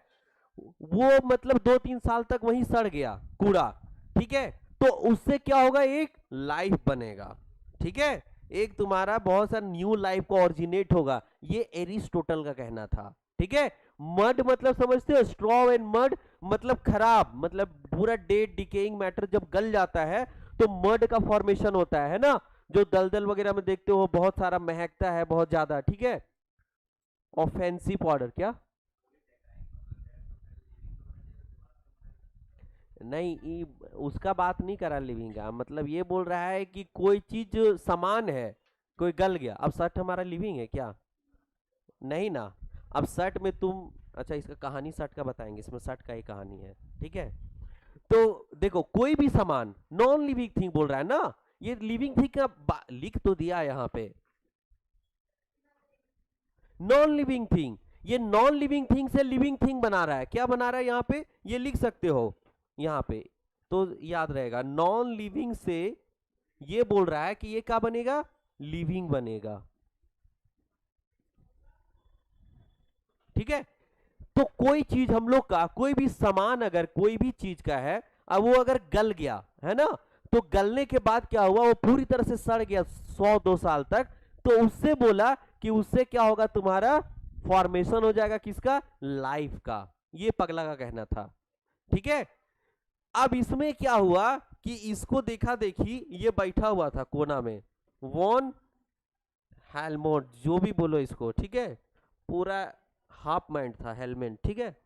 A: वो मतलब 2-3 साल तक वहीं सड़ गया कूड़ा, ठीक है। तो उससे क्या होगा? एक लाइफ बनेगा, ठीक है। एक तुम्हारा बहुत सारा न्यू लाइफ को ऑरिजिनेट होगा। ये एरिस्टोटल का कहना था, ठीक है। मड मतलब समझते हो? स्ट्रॉ एंड मड मतलब खराब, मतलब पूरा डेड डिकेइंग मैटर जब गल जाता है तो मड का फॉर्मेशन होता है ना। जो दलदल वगैरह में देखते हो बहुत सारा महकता है बहुत ज्यादा, ठीक है। ऑफेंसिव पाउडर क्या? नहीं, उसका बात नहीं करा लिविंग का, मतलब ये बोल रहा है कि कोई चीज समान है, कोई गल गया। अब शर्ट हमारा लिविंग है क्या? नहीं ना। अब शर्ट में तुम, अच्छा इसका कहानी शर्ट का बताएंगे, इसमें शर्ट का ही कहानी है, ठीक है। तो देखो कोई भी सामान, नॉन लिविंग थिंग बोल रहा है ना, ये लिविंग थिंग का लिख तो दिया है यहाँ पे, नॉन लिविंग थिंग। ये नॉन लिविंग थिंग से लिविंग थिंग बना रहा है। क्या बना रहा है यहां पे, ये लिख सकते हो यहां पे, तो याद रहेगा। नॉन लिविंग से ये बोल रहा है कि ये क्या बनेगा, लिविंग बनेगा। ठीक है। तो कोई चीज हम लोग का, कोई भी सामान अगर कोई भी चीज का है, अब वो अगर गल गया है ना, तो गलने के बाद क्या हुआ, वो पूरी तरह से सड़ गया 100-2 साल तक, तो उससे बोला कि उससे क्या होगा, तुम्हारा फॉर्मेशन हो जाएगा किसका, लाइफ का। ये पगला का कहना था। ठीक है। अब इसमें क्या हुआ कि इसको देखा देखी ये बैठा हुआ था कोना में, वॉन हेलमोट जो भी बोलो इसको, ठीक है, पूरा हाफ माइंड था, हेलमेट, ठीक है।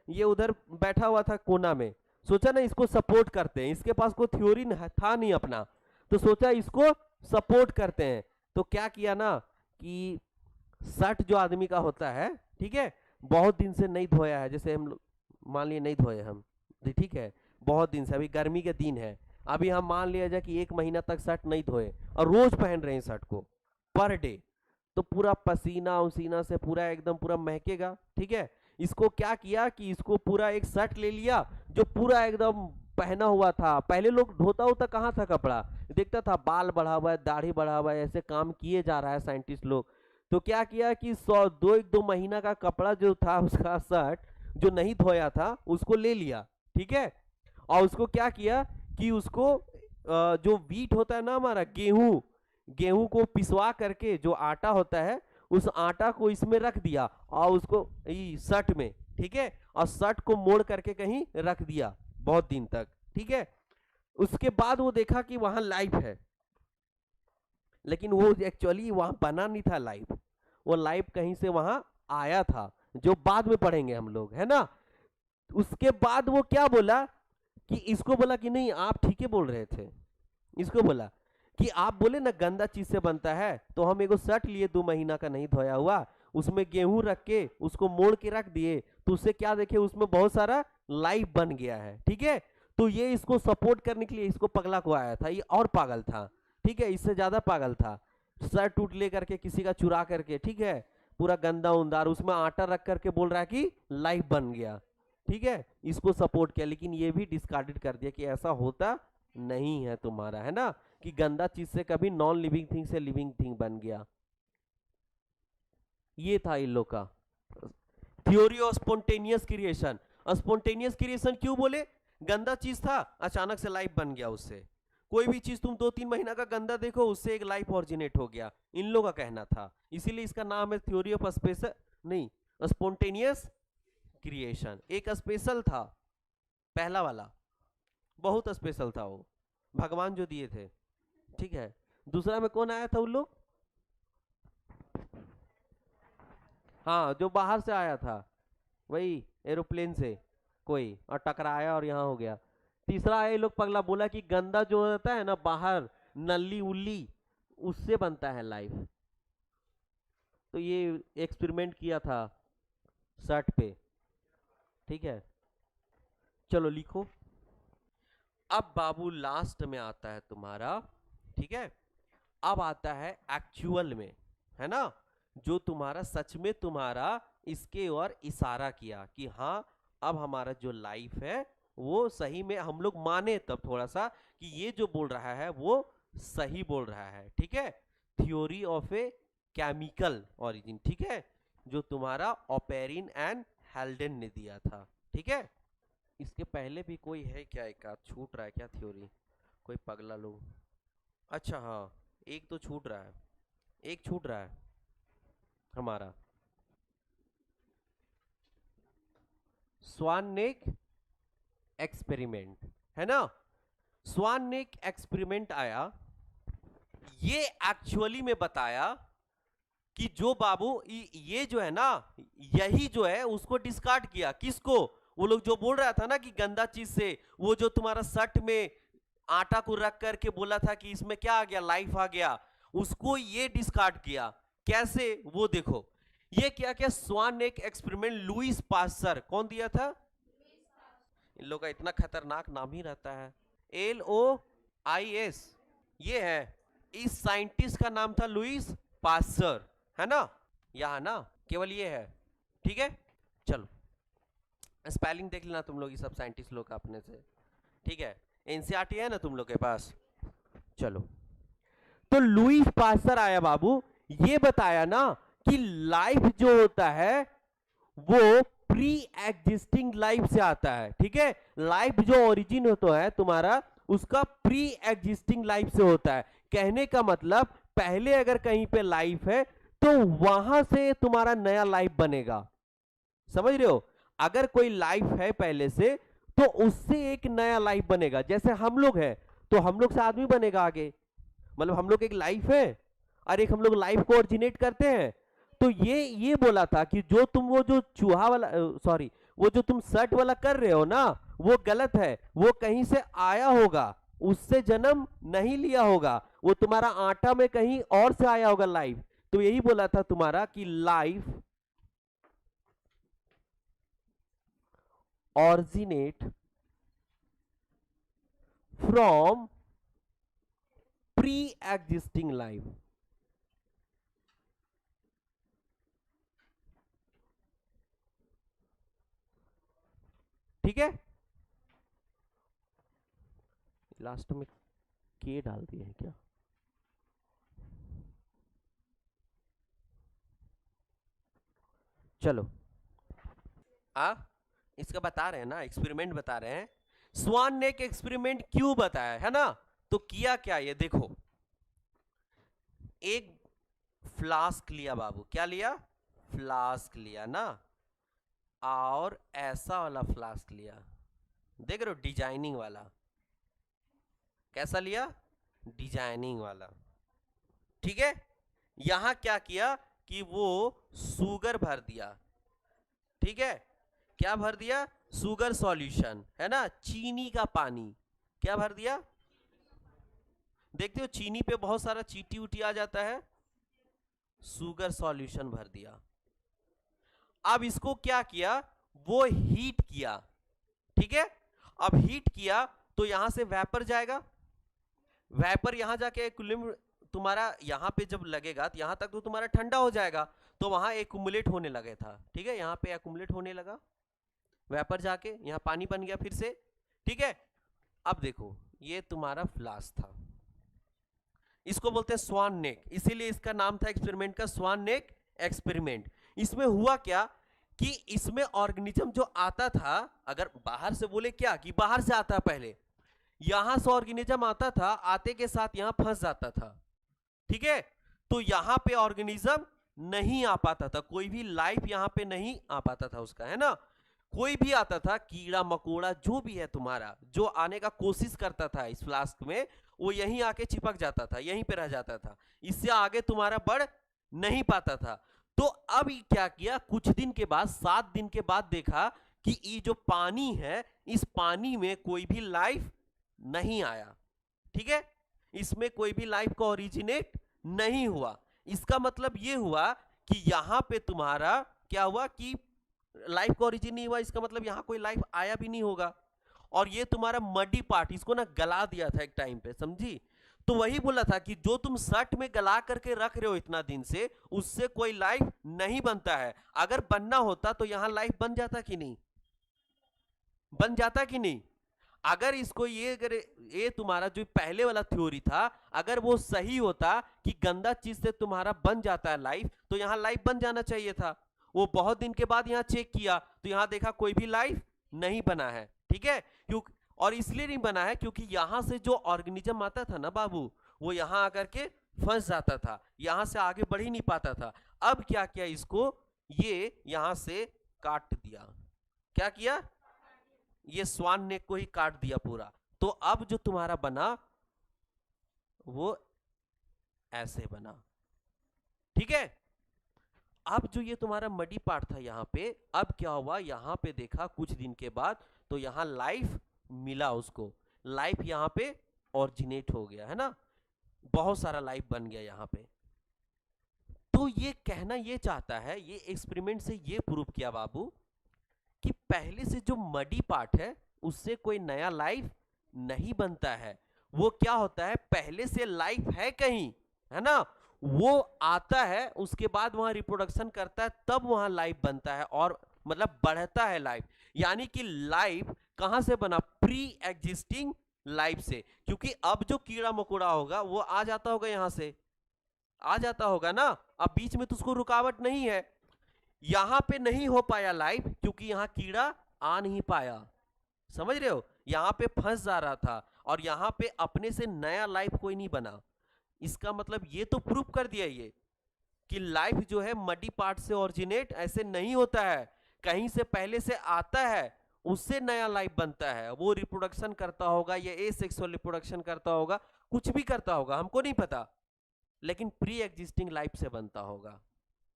A: ये उधर बैठा हुआ था कोना में, सोचा ना इसको सपोर्ट करते हैं, इसके पास कोई थ्योरी था नहीं अपना, तो सोचा इसको सपोर्ट करते हैं। तो क्या किया ना कि शर्ट जो आदमी का होता है, ठीक है, बहुत दिन से नहीं धोया है, जैसे हम मान लिए नहीं धोए हम, ठीक है, बहुत दिन से, अभी गर्मी के दिन है, अभी हम मान लिया जाए कि 1 महीना तक शर्ट नहीं धोए और रोज पहन रहे हैं शर्ट को पर डे, तो पूरा पसीना उसीना से पूरा एकदम पूरा महकेगा। ठीक है। इसको क्या किया कि इसको पूरा एक शर्ट ले लिया जो पूरा एकदम पहना हुआ था। पहले लोग धोता होता कहाँ था कपड़ा, देखता था बाल बढ़ा हुआ है, दाढ़ी बढ़ा हुआ है, ऐसे काम किए जा रहा है साइंटिस्ट लोग। तो क्या किया कि 100-2 महीना का कपड़ा जो था उसका शर्ट जो नहीं धोया था उसको ले लिया। ठीक है। और उसको क्या किया कि उसको जो वीट होता है ना हमारा गेहूं, गेहूं को पिसवा करके जो आटा होता है, उस आटा को इसमें रख दिया और उसको शर्ट में, ठीक है, और शर्ट को मोड़ करके कहीं रख दिया बहुत दिन तक। ठीक है। उसके बाद वो देखा कि वहां लाइफ है, लेकिन वो एक्चुअली वहां बना नहीं था लाइफ, वो लाइफ कहीं से वहां आया था, जो बाद में पढ़ेंगे हम लोग, है ना। उसके बाद वो क्या बोला कि इसको बोला कि नहीं आप ठीक है बोल रहे थे, इसको बोला कि आप बोले ना गंदा चीज से बनता है, तो हम एगो शर्ट लिए 2 महीना का नहीं धोया हुआ, उसमें गेहूं रख के उसको मोड़ के रख दिए, तो उससे क्या देखे उसमें बहुत सारा लाइफ बन गया है। ठीक है। तो ये इसको सपोर्ट करने के लिए इसको पगला को आया था, ये और पागल था, ठीक है, इससे ज्यादा पागल था। शर्ट टूट ले करके किसी का चुरा करके, ठीक है, पूरा गंदा उंदार उसमें आटा रख करके बोल रहा है कि लाइफ बन गया। ठीक है। इसको सपोर्ट किया, लेकिन ये भी डिस्कार्डेड कर दिया कि ऐसा होता नहीं है तुम्हारा, है ना, कि गंदा चीज से कभी नॉन लिविंग थिंग से लिविंग थिंग बन गया। ये था इन लोग का theory of spontaneous creation. Spontaneous creation क्यों बोले, गंदा चीज था अचानक से लाइफ बन गया उससे। कोई भी चीज तुम 2-3 महीना का गंदा देखो, उससे एक लाइफ ऑरिजिनेट हो गया, इन लोगों का कहना था। इसीलिए इसका नाम है थ्योरी ऑफ स्पेशल, नहीं, स्पॉन्टेनियस क्रिएशन। एक स्पेशल था पहला वाला, बहुत स्पेशल था वो, भगवान जो दिए थे। ठीक है। दूसरा में कौन आया था उन लोग, हाँ जो बाहर से आया था, वही एरोप्लेन से कोई, और टकराया और यहाँ हो गया। तीसरा आए लोग पगला बोला कि गंदा जो होता है ना बाहर, नली उल्ली, उससे बनता है लाइफ। तो ये एक्सपेरिमेंट किया था शर्ट पे। ठीक है। चलो लिखो। अब बाबू लास्ट में आता है तुम्हारा, ठीक है, अब आता है एक्चुअल में, है ना, जो तुम्हारा सच में तुम्हारा इसके और इशारा किया कि हाँ अब हमारा जो लाइफ है वो सही में हम लोग माने तब थोड़ा सा कि ये जो बोल रहा है वो सही बोल रहा है। ठीक है। Theory of a chemical origin, ठीक है, जो तुम्हारा ऑपेरिन एंड हेल्डेन ने दिया था। ठीक है। इसके पहले भी कोई है क्या, एक आध छूट रहा है क्या थ्योरी, कोई पगला लोग, अच्छा हाँ एक तो छूट रहा है, एक छूट रहा है हमारा स्वान नेक एक्सपेरिमेंट, है ना। स्वान नेक एक्सपेरिमेंट आया, ये एक्चुअली में बताया कि जो बाबू ये जो है ना, यही जो है उसको डिस्कार्ड किया, किसको, वो लोग जो बोल रहा था ना कि गंदा चीज से, वो जो तुम्हारा शर्ट में आटा को रख करके बोला था कि इसमें क्या आ गया, लाइफ आ गया, उसको ये डिस्कार्ड किया। कैसे, वो देखो। ये क्या क्या स्वान नेक एक्सपेरिमेंट लुईस पास्चर, कौन दिया था, इन लोग का इतना खतरनाक नाम ही रहता है, LOIS, ये है, इस साइंटिस्ट का नाम था लुईस पास्चर, है ना। यहाँ ना केवल ये है, ठीक है। चलो स्पेलिंग देख लेना तुम लोग, ये सब साइंटिस्ट लोग का अपने से, ठीक है। एनसीईआरटी है ना तुम लोग के पास। चलो तो लुईस पास्चर आया बाबू, ये बताया ना कि लाइफ जो होता है वो प्री एग्जिस्टिंग लाइफ से आता है, ठीक है। लाइफ जो ओरिजिन होता है तुम्हारा, उसका प्री एग्जिस्टिंग लाइफ से होता है। कहने का मतलब पहले अगर कहीं पे लाइफ है तो वहां से तुम्हारा नया लाइफ बनेगा, समझ रहे हो। अगर कोई लाइफ है पहले से तो उससे एक नया लाइफ बनेगा। जैसे हम लोग हैं तो हम लोग से आदमी बनेगा आगे, मतलब हम लोग एक लाइफ है और एक हम लोग लाइफ को ओरिजिनेट करते हैं। तो ये बोला था कि जो तुम वो जो चूहा वाला सॉरी वो जो तुम शर्ट वाला कर रहे हो ना, वो गलत है। वो कहीं से आया होगा, उससे जन्म नहीं लिया होगा, वो तुम्हारा आटा में कहीं और से आया होगा लाइफ। तो यही बोला था तुम्हारा कि life originate from pre-existing life। ठीक है, लास्ट में के डाल दिए हैं क्या? चलो इसका बता रहे हैं ना, एक्सपेरिमेंट बता रहे हैं। स्वान ने एक एक्सपेरिमेंट क्यों बताया है ना, तो किया क्या, ये देखो। एक फ्लास्क लिया बाबू, क्या लिया, फ्लास्क लिया ना, और ऐसा वाला फ्लास्क लिया, देख रहे हो, डिजाइनिंग वाला। कैसा लिया, डिजाइनिंग वाला, ठीक है। यहां क्या किया कि वो शुगर भर दिया, ठीक है। क्या भर दिया, शुगर सॉल्यूशन है ना, चीनी का पानी। क्या भर दिया, देखते हो चीनी पे बहुत सारा चीटी उटी आ जाता है, शुगर सॉल्यूशन भर दिया। अब इसको क्या किया, वो हीट किया, ठीक है। अब हीट किया तो यहां से वेपर जाएगा, वेपर यहां जाके तुम्हारा यहां पे जब लगेगा तो यहां तक तो तुम्हारा ठंडा हो जाएगा, तो वहां एक्युमुलेट होने लगे था, ठीक है। यहां पे एक्युमुलेट होने लगा, वेपर जाके यहां पानी बन गया फिर से, ठीक है। अब देखो ये तुम्हारा फ्लास्क था, इसको बोलते हैं स्वान नेक, इसीलिए इसका नाम था एक्सपेरिमेंट का स्वान नेक एक्सपेरिमेंट। इसमें हुआ क्या कि इसमें ऑर्गेनिज्म जो आता था, अगर बाहर से बोले क्या कि बाहर से आता पहले, यहां से ऑर्गेनिज्म आता था, आते के साथ यहां फंस जाता था, ठीक है। तो यहां पे ऑर्गेनिज्म नहीं आ पाता था, कोई भी लाइफ यहां पे नहीं आ पाता था उसका, है ना। कोई भी आता था, कीड़ा मकोड़ा जो भी है तुम्हारा, जो आने का कोशिश करता था इस फ्लास्क में, वो यहीं आके चिपक जाता था, यहीं पे रह जाता था, इससे आगे तुम्हारा बढ़ नहीं पाता था। तो अब क्या किया, कुछ दिन के बाद, 7 दिन के बाद देखा कि ये जो पानी है, इस पानी में कोई भी लाइफ नहीं आया, ठीक है। इसमें कोई भी लाइफ का ओरिजिनेट नहीं हुआ। इसका मतलब ये हुआ कि यहां पे तुम्हारा क्या हुआ कि लाइफ का ओरिजिन नहीं हुआ, इसका मतलब यहां कोई लाइफ आया भी नहीं होगा। और ये तुम्हारा मडी पार्ट, इसको ना गला दिया था एक टाइम पे, समझी। तो वही बोला था कि जो तुम शर्ट में गला करके रख रहे हो इतना दिन से, उससे कोई लाइफ नहीं बनता है। अगर बनना होता तो यहां लाइफ बन जाता कि नहीं, बन जाता कि नहीं। अगर इसको ये तुम्हारा जो पहले वाला थ्योरी था, अगर वो सही होता कि गंदा चीज से तुम्हारा बन जाता है लाइफ, तो यहां लाइफ बन जाना चाहिए था। वो बहुत दिन के बाद यहां चेक किया तो यहां देखा कोई भी लाइफ नहीं बना है, ठीक है। क्योंकि और इसलिए नहीं बना है क्योंकि यहां से जो ऑर्गेनिज्म आता था ना बाबू, वो यहां आकर के फंस जाता था, यहां से आगे बढ़ ही नहीं पाता था। अब क्या किया, इसको ये यहां से काट दिया, क्या किया, ये स्वान नेक को ही काट दिया पूरा। तो अब जो तुम्हारा बना वो ऐसे बना, ठीक है। अब जो ये तुम्हारा मडी पार्ट था यहां पे, अब क्या हुआ, यहां पे देखा कुछ दिन के बाद तो यहां लाइफ मिला उसको, लाइफ यहां पे ऑरिजिनेट हो गया, है ना, बहुत सारा लाइफ बन गया यहां पे। तो ये कहना ये चाहता है, ये एक्सपेरिमेंट से ये प्रूव किया बाबू कि पहले से जो मडी पार्ट है उससे कोई नया लाइफ नहीं बनता है। वो क्या होता है, पहले से लाइफ है कहीं, है ना, वो आता है, उसके बाद वहां रिप्रोडक्शन करता है, तब वहां लाइफ बनता है और मतलब बढ़ता है लाइफ। यानी कि लाइफ कहां से बना? प्री एग्जिस्टिंग लाइफ से। क्योंकि अब जो कीड़ा मकोड़ा होगा वो आ जाता होगा, यहां से आ जाता होगा ना, अब बीच में तो उसको रुकावट नहीं है। यहां पे नहीं हो पाया लाइफ क्योंकि यहां कीड़ा आ नहीं पाया, समझ रहे हो? यहां पे फंस जा रहा था और यहां पे अपने से नया लाइफ कोई नहीं बना। इसका मतलब ये तो प्रूव कर दिया ये कि लाइफ जो है मडी पार्ट से ओरिजिनेट ऐसे नहीं होता है, कहीं से पहले से आता है, उससे नया लाइफ बनता है। वो रिप्रोडक्शन करता होगा या एसेक्सुअल रिप्रोडक्शन करता होगा, कुछ भी करता होगा, हमको नहीं पता, लेकिन प्री एग्जिस्टिंग लाइफ से बनता होगा,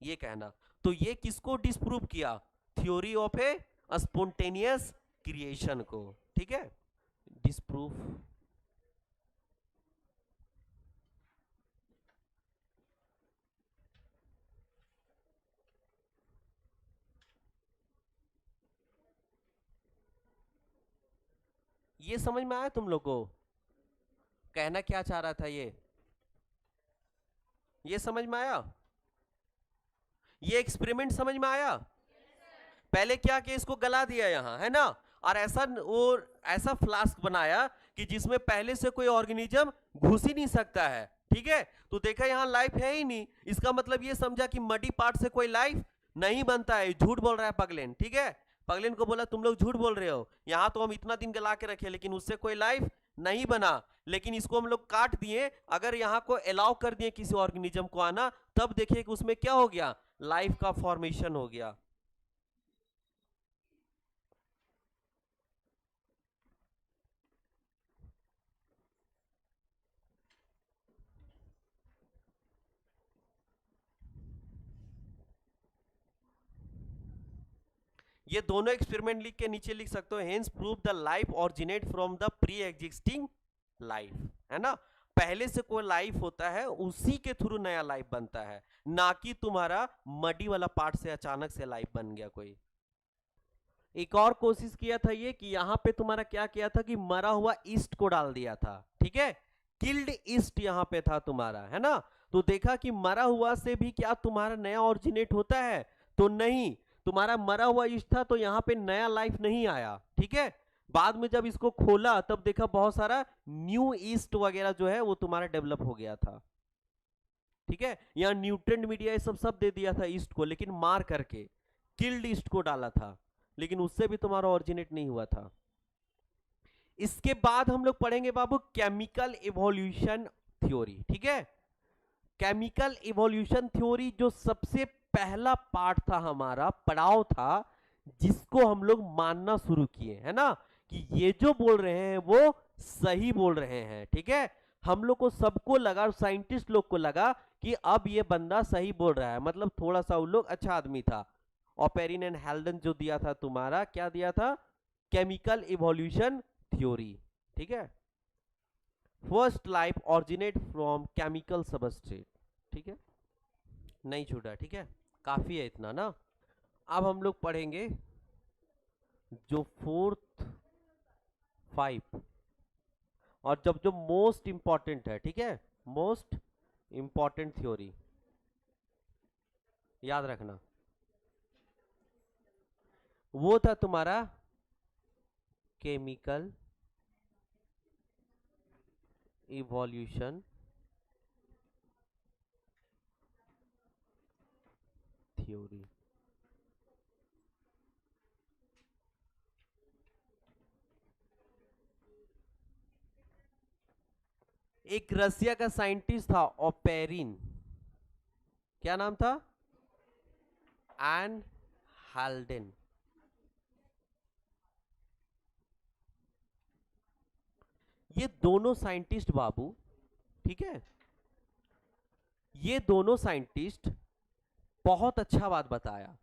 A: ये कहना। तो ये किसको डिस्प्रूव किया? Theory of A spontaneous creation को, ठीक है, डिस्प्रूव। ये समझ में आया तुम लोग को? कहना क्या चाह रहा था ये समझ में आया? ये एक्सपेरिमेंट समझ में आया? पहले क्या कि इसको गला दिया यहां, है ना, और ऐसा फ्लास्क बनाया कि जिसमें पहले से कोई ऑर्गेनिज्म घुस ही नहीं सकता है, ठीक है। तो देखा यहां लाइफ है ही नहीं, इसका मतलब ये समझा कि मडी पार्ट से कोई लाइफ नहीं बनता है। झूठ बोल रहा है पगलेन, ठीक है। पगलेन को बोला तुम लोग झूठ बोल रहे हो, यहां तो हम इतना दिन गला के रखे लेकिन उससे कोई लाइफ नहीं बना। लेकिन इसको हम लोग काट दिए, अगर यहां को अलाउ कर दिए किसी ऑर्गेनिज्म को आना, तब देखिए कि उसमें क्या हो गया, लाइफ का फॉर्मेशन हो गया। ये दोनों एक्सपेरिमेंट लिख के नीचे लिख सकते हो, hence prove the life originate from the pre existing life, है ना। पहले से कोई लाइफ होता है, उसी के थ्रू नया लाइफ बनता है, ना कि तुम्हारा मडी वाला पार्ट से अचानक से लाइफ बन गया कोई। एक और कोशिश किया था ये कि यहां पे तुम्हारा क्या किया था कि मरा हुआ ईस्ट को डाल दिया था, ठीक है, किल्ड ईस्ट यहां पे था तुम्हारा, है ना। तो देखा कि मरा हुआ से भी क्या तुम्हारा नया ऑरिजिनेट होता है? तो नहीं, तुम्हारा मरा हुआ ईस्ट था तो यहां पे नया लाइफ नहीं आया, ठीक है। बाद में जब इसको खोला तब देखा बहुत सारा न्यू ईस्ट वगैरह जो है वो तुम्हारा डेवलप हो गया था, ठीक है। यहाँ न्यूट्रेंट मीडिया ये सब सब दे दिया था ईस्ट को, लेकिन मार करके किल्ड ईस्ट को डाला था, लेकिन उससे भी तुम्हारा ओरिजिनेट नहीं हुआ था। इसके बाद हम लोग पढ़ेंगे बाबू केमिकल इवोल्यूशन थ्योरी, ठीक है। केमिकल इवोल्यूशन थ्योरी जो सबसे पहला पार्ट था, हमारा पड़ाव था, जिसको हम लोग मानना शुरू किए, है ना, कि ये जो बोल रहे हैं वो सही बोल रहे हैं, ठीक है। हम लोग को सबको लगा, साइंटिस्ट लोग को लगा कि अब ये बंदा सही बोल रहा है, मतलब थोड़ा सा वो लोग अच्छा आदमी था। ऑपेरिन एंड हेल्डन जो दिया था तुम्हारा, क्या दिया था? केमिकल इवोल्यूशन थ्योरी, ठीक है। First life originate from chemical substrate, ठीक है, नहीं छूटा, ठीक है, काफी है इतना ना। अब हम लोग पढ़ेंगे जो फोर्थ, फाइव, और जब जो मोस्ट इंपॉर्टेंट है, ठीक है, मोस्ट इंपॉर्टेंट थ्योरी याद रखना, वो था तुम्हारा केमिकल इवोल्यूशन थ्योरी। एक रसिया का साइंटिस्ट था ओपेरिन, क्या नाम था? And Haldane. ये दोनों साइंटिस्ट बाबू, ठीक है, ये दोनों साइंटिस्ट बहुत अच्छा बात बताया,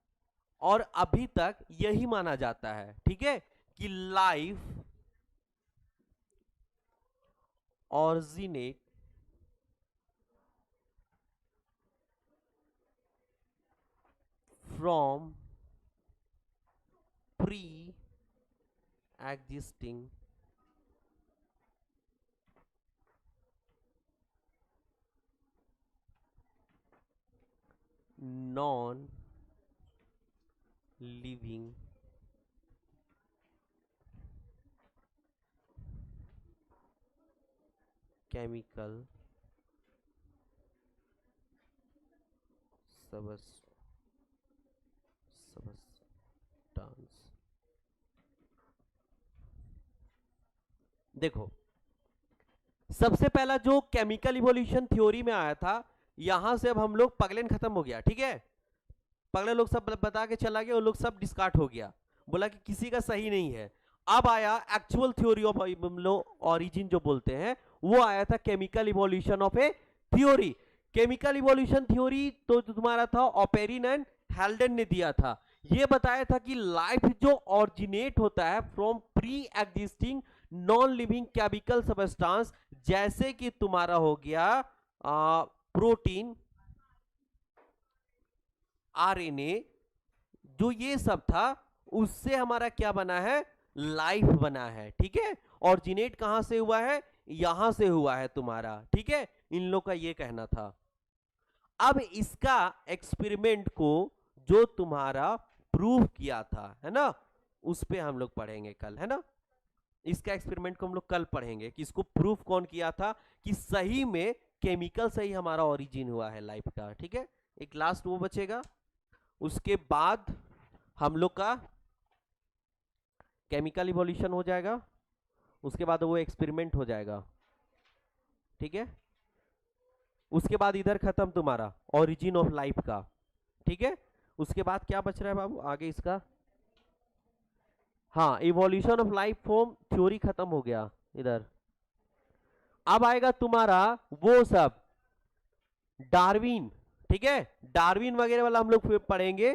A: और अभी तक यही माना जाता है, ठीक है, कि life originate from pre existing non living chemical substance. देखो, सबसे पहला जो केमिकल इवोल्यूशन थ्योरी में आया था, यहां से अब हम लोग पगलेन खत्म हो गया, ठीक है। पगले लोग सब बता के चला गया, वो लोग सब डिस्कार्ड हो गया, बोला कि किसी का सही नहीं है। अब आया एक्चुअल थ्योरी ऑफ ऑरिजिन जो बोलते हैं, वो आया था chemical evolution of A theory. Chemical evolution theory तो तुम्हारा था ऑपेरिन एंड हेल्डन ने दिया था। ये बताया था कि लाइफ जो ऑरिजिनेट होता है from pre existing non living chemical substance, जैसे कि तुम्हारा हो गया प्रोटीन, आरएनए, जो ये सब था, उससे हमारा क्या बना है, लाइफ बना है, ठीक है। ऑरिजिनेट कहां से हुआ है, यहां से हुआ है तुम्हारा, ठीक है। इन लोग का ये कहना था। अब इसका एक्सपेरिमेंट को जो तुम्हारा प्रूव किया था, है ना, उस पे हम लोग पढ़ेंगे कल, है ना। इसका एक्सपेरिमेंट को हम लोग कल पढ़ेंगे कि इसको प्रूफ कौन किया था कि सही में केमिकल से ही हमारा ओरिजिन हुआ है लाइफ का, ठीक है। एक लास्ट वो बचेगा, उसके बाद हम लोग का केमिकल इवोल्यूशन हो जाएगा, उसके बाद वो एक्सपेरिमेंट हो जाएगा, ठीक है। उसके बाद इधर खत्म तुम्हारा ओरिजिन ऑफ लाइफ का, ठीक है। उसके बाद क्या बच रहा है बाबू आगे इसका, हाँ, evolution of life form theory खत्म हो गया इधर। अब आएगा तुम्हारा वो सब डार्विन, ठीक है। डार्विन वगैरह वाला हम लोग फिर पढ़ेंगे